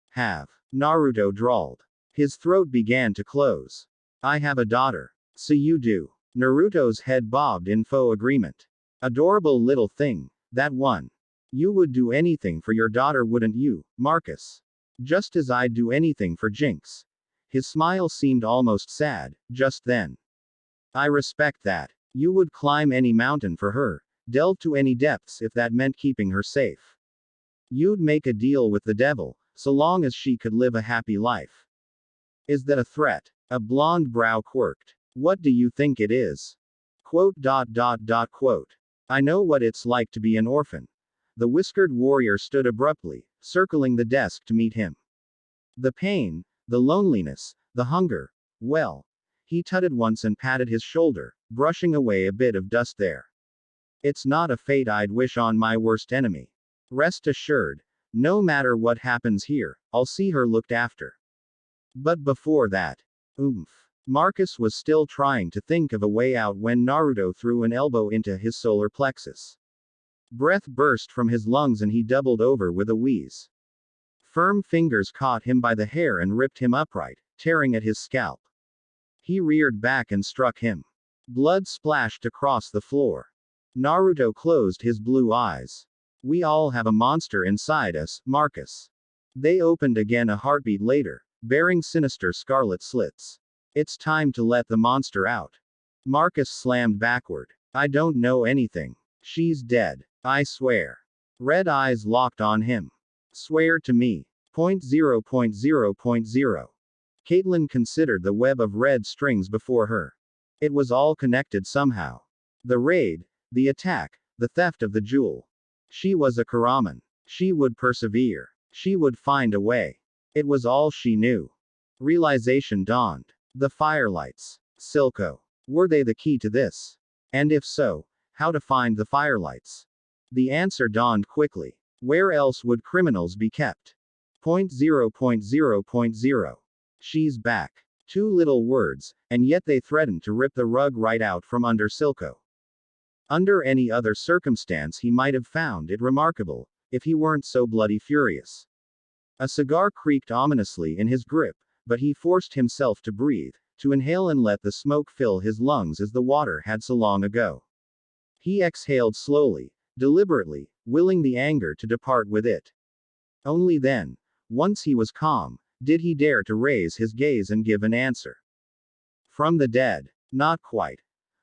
Have. Naruto drawled. His throat began to close. I have a daughter. So you do. Naruto's head bobbed in faux agreement. Adorable little thing, that one. You would do anything for your daughter, wouldn't you, Marcus? Just as I'd do anything for Jinx. His smile seemed almost sad, just then. I respect that. You would climb any mountain for her, delve to any depths if that meant keeping her safe. You'd make a deal with the devil, so long as she could live a happy life. Is that a threat? A blonde brow quirked. What do you think it is? Quote. I know what it's like to be an orphan. The whiskered warrior stood abruptly, circling the desk to meet him. The pain, the loneliness, the hunger. Well. He tutted once and patted his shoulder, brushing away a bit of dust there. It's not a fate I'd wish on my worst enemy. Rest assured, no matter what happens here, I'll see her looked after. But before that. Marcus was still trying to think of a way out when Naruto threw an elbow into his solar plexus. Breath burst from his lungs and he doubled over with a wheeze. Firm fingers caught him by the hair and ripped him upright, tearing at his scalp. He reared back and struck him. Blood splashed across the floor. Naruto closed his blue eyes. We all have a monster inside us, Marcus. They opened again a heartbeat later, bearing sinister scarlet slits. It's time to let the monster out. Marcus slammed backward. I don't know anything. She's dead. I swear. Red eyes locked on him. Swear to me. 0.0.0.0. Caitlin considered the web of red strings before her. It was all connected somehow. The raid, the attack, the theft of the jewel. She was a Karaman. She would persevere. She would find a way. It was all she knew. Realization dawned. The firelights. Silco. Were they the key to this? And if so, how to find the firelights? The answer dawned quickly. Where else would criminals be kept? 0.0.0.0. She's back. 2 little words, and yet they threatened to rip the rug right out from under Silco. Under any other circumstance he might have found it remarkable, if he weren't so bloody furious. A cigar creaked ominously in his grip, but he forced himself to breathe, to inhale and let the smoke fill his lungs as the water had so long ago. He exhaled slowly, deliberately, willing the anger to depart with it. Only then, once he was calm, did he dare to raise his gaze and give an answer. From the dead. Not quite.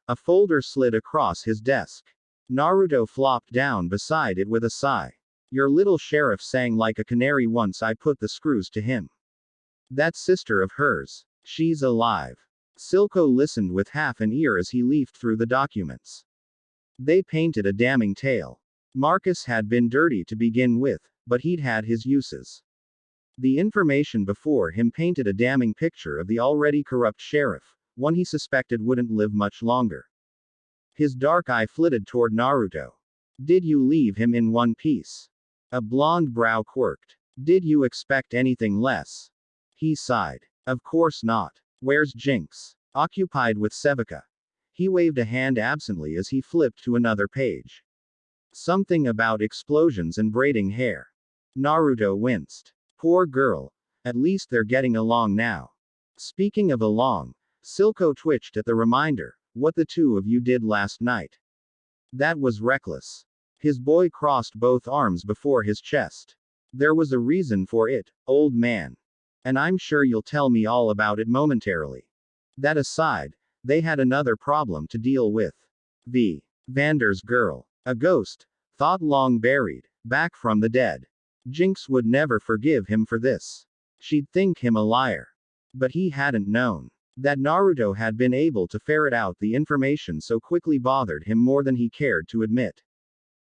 A folder slid across his desk. Naruto flopped down beside it with a sigh. Your little sheriff sang like a canary once I put the screws to him. That sister of hers. She's alive. Silco listened with half an ear as he leafed through the documents. They painted a damning tale. Marcus had been dirty to begin with, but he'd had his uses. The information before him painted a damning picture of the already corrupt sheriff, one he suspected wouldn't live much longer. His dark eye flitted toward Naruto. Did you leave him in one piece? A blonde brow quirked. Did you expect anything less? He sighed. Of course not. Where's Jinx? Occupied with Sevika. He waved a hand absently as he flipped to another page. Something about explosions and braiding hair. Naruto winced. Poor girl. At least they're getting along now. Speaking of along, Silco twitched at the reminder, what the two of you did last night. That was reckless. His boy crossed both arms before his chest. There was a reason for it, old man. And I'm sure you'll tell me all about it momentarily. That aside, They had another problem to deal with. V. Vander's girl. A ghost. Thought long buried. Back from the dead. Jinx would never forgive him for this. She'd think him a liar. But he hadn't known. That Naruto had been able to ferret out the information so quickly bothered him more than he cared to admit.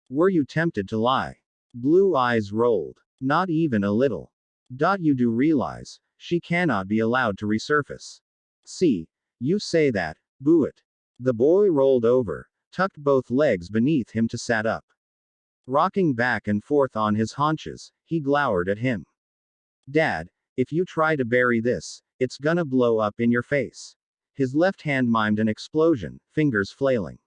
Were you tempted to lie? Blue eyes rolled. Not even a little. You do realize, she cannot be allowed to resurface. See, you say that, boo it. The boy rolled over, tucked both legs beneath him to sat up. Rocking back and forth on his haunches, he glowered at him. Dad, if you try to bury this, it's gonna blow up in your face. His left hand mimed an explosion, fingers flailing.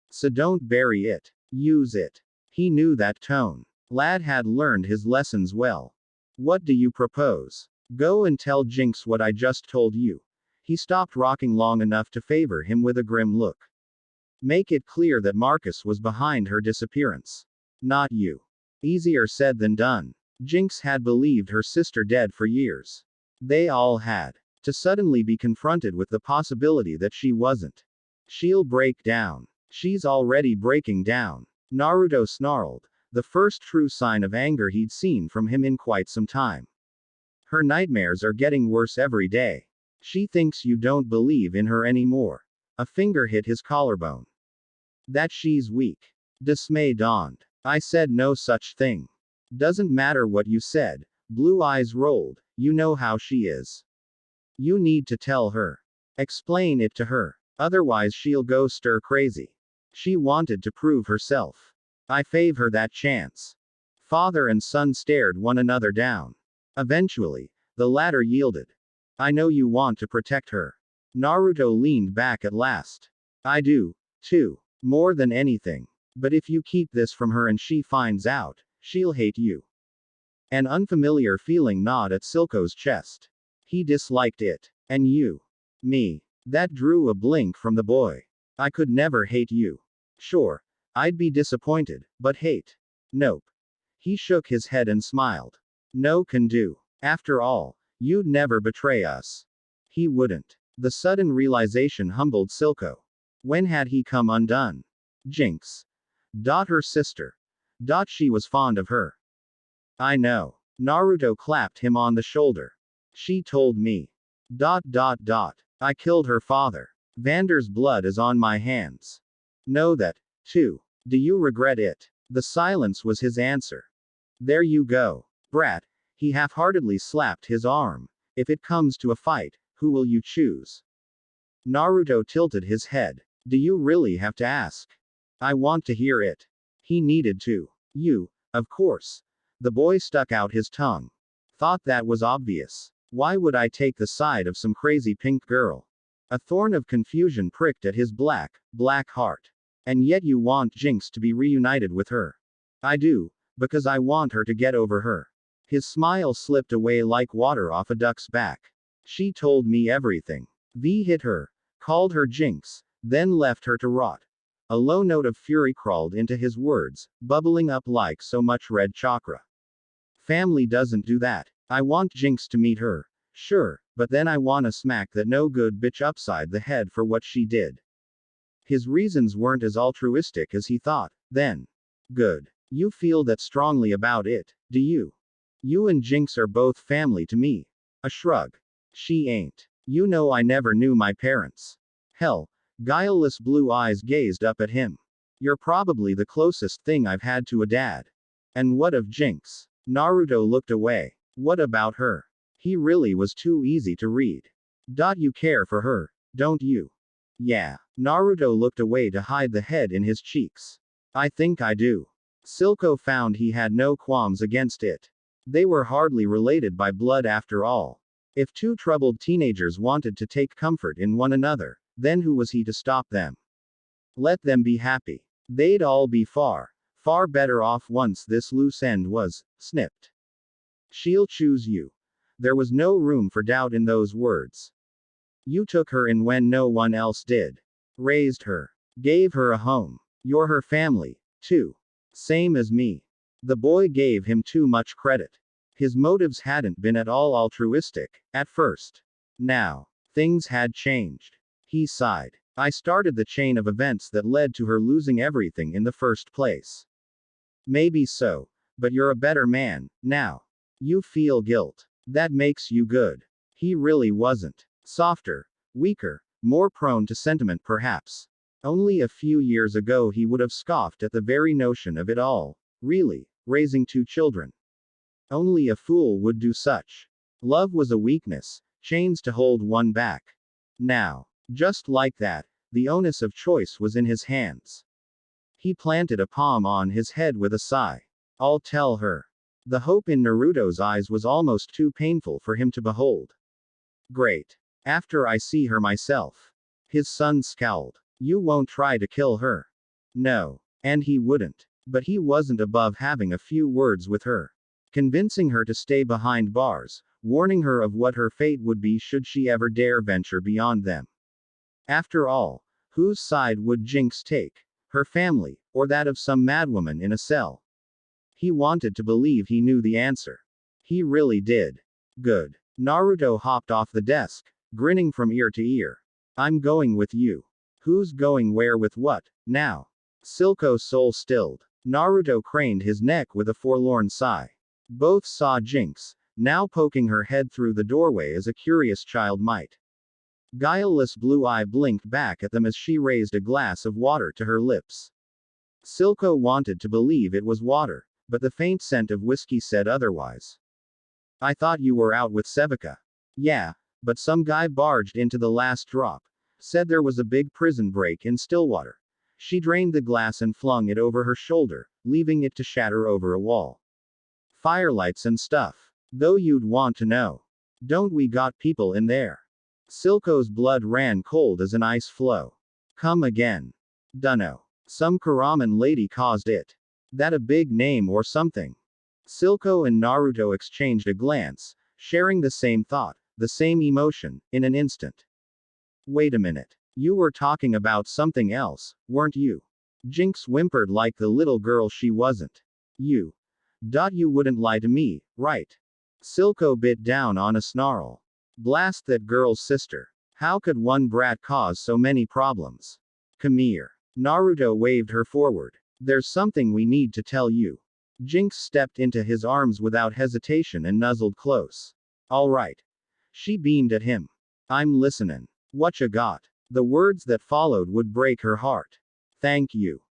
So don't bury it. Use it. He knew that tone. Lad had learned his lessons well. What do you propose? Go and tell Jinx what I just told you. He stopped rocking long enough to favor him with a grim look. Make it clear that Marcus was behind her disappearance. Not you. Easier said than done. Jinx had believed her sister dead for years. They all had. To suddenly be confronted with the possibility that she wasn't. She'll break down. She's already breaking down. Naruto snarled, the first true sign of anger he'd seen from him in quite some time. Her nightmares are getting worse every day. She thinks you don't believe in her anymore. A finger hit his collarbone. That she's weak. Dismay dawned. I said no such thing. Doesn't matter what you said. Blue eyes rolled. You know how she is. You need to tell her. Explain it to her. Otherwise she'll go stir crazy. She wanted to prove herself. I gave her that chance. Father and son stared one another down. Eventually, the latter yielded. I know you want to protect her. Naruto leaned back at last. I do, too. More than anything. But if you keep this from her and she finds out, she'll hate you. An unfamiliar feeling gnawed at Silco's chest. He disliked it. And you. Me. That drew a blink from the boy. I could never hate you. Sure. I'd be disappointed, but hate. Nope. He shook his head and smiled. No can do. After all, you'd never betray us. He wouldn't. The sudden realization humbled Silco. When had he come undone? Jinx. Her sister. She was fond of her. I know. Naruto clapped him on the shoulder. She told me. I killed her father. Vander's blood is on my hands. Know that, too. Do you regret it? The silence was his answer. There you go. Brat. He half-heartedly slapped his arm. If it comes to a fight, who will you choose? Naruto tilted his head. Do you really have to ask? I want to hear it. He needed to. You, of course. The boy stuck out his tongue. Thought that was obvious. Why would I take the side of some crazy pink girl? A thorn of confusion pricked at his black heart. And yet you want Jinx to be reunited with her. I do, because I want her to get over her. His smile slipped away like water off a duck's back. She told me everything. V hit her, called her Jinx, then left her to rot. A low note of fury crawled into his words, bubbling up like so much red chakra. Family doesn't do that. I want Jinx to meet her. Sure, but then I wanna smack that no good bitch upside the head for what she did. His reasons weren't as altruistic as he thought, then. Good. You feel that strongly about it, do you? You and Jinx are both family to me. A shrug. She ain't. You know I never knew my parents. Hell. Guileless blue eyes gazed up at him. You're probably the closest thing I've had to a dad. And what of Jinx? Naruto looked away. What about her? He really was too easy to read. You care for her, don't you? Yeah. Naruto looked away to hide the head in his cheeks. I think I do. Silco found he had no qualms against it. They were hardly related by blood after all. If two troubled teenagers wanted to take comfort in one another, then who was he to stop them? Let them be happy. They'd all be far better off once this loose end was snipped. She'll choose you. There was no room for doubt in those words. You took her in when no one else did. Raised her. Gave her a home. You're her family, too. Same as me. The boy gave him too much credit. His motives hadn't been at all altruistic, at first. Now, things had changed. He sighed. I started the chain of events that led to her losing everything in the first place. Maybe so. But you're a better man, now. You feel guilt. That makes you good. He really wasn't. Softer. Weaker. More prone to sentiment perhaps. Only a few years ago he would have scoffed at the very notion of it all. Really, raising 2 children. Only a fool would do such. Love was a weakness, chains to hold one back. Now, just like that, the onus of choice was in his hands. He planted a palm on his head with a sigh. I'll tell her. The hope in Naruto's eyes was almost too painful for him to behold. Great. After I see her myself. His son scowled. You won't try to kill her. No. And he wouldn't. But he wasn't above having a few words with her. Convincing her to stay behind bars, warning her of what her fate would be should she ever dare venture beyond them. After all, whose side would Jinx take? Her family, or that of some madwoman in a cell? He wanted to believe he knew the answer. He really did. Good. Naruto hopped off the desk, grinning from ear to ear. I'm going with you. Who's going where with what, now? Silco's soul stilled. Naruto craned his neck with a forlorn sigh. Both saw Jinx, now poking her head through the doorway as a curious child might. Guileless blue eye blinked back at them as she raised a glass of water to her lips. Silco wanted to believe it was water, but the faint scent of whiskey said otherwise. I thought you were out with Sevica. Yeah, but some guy barged into the last drop. Said there was a big prison break in Stillwater. She drained the glass and flung it over her shoulder, leaving it to shatter over a wall. Firelights and stuff. Though you'd want to know. Don't we got people in there? Silco's blood ran cold as an ice flow. Come again. Dunno. Some Karaman lady caused it. That a big name or something? Silco and Naruto exchanged a glance, sharing the same thought, the same emotion, in an instant. Wait a minute. You were talking about something else, weren't you? Jinx whimpered like the little girl she wasn't. You wouldn't lie to me, right? Silco bit down on a snarl. Blast that girl's sister. How could one brat cause so many problems? Come here. Naruto waved her forward. There's something we need to tell you. Jinx stepped into his arms without hesitation and nuzzled close. All right. She beamed at him. I'm listenin'. Whatcha got? The words that followed would break her heart. Thank you.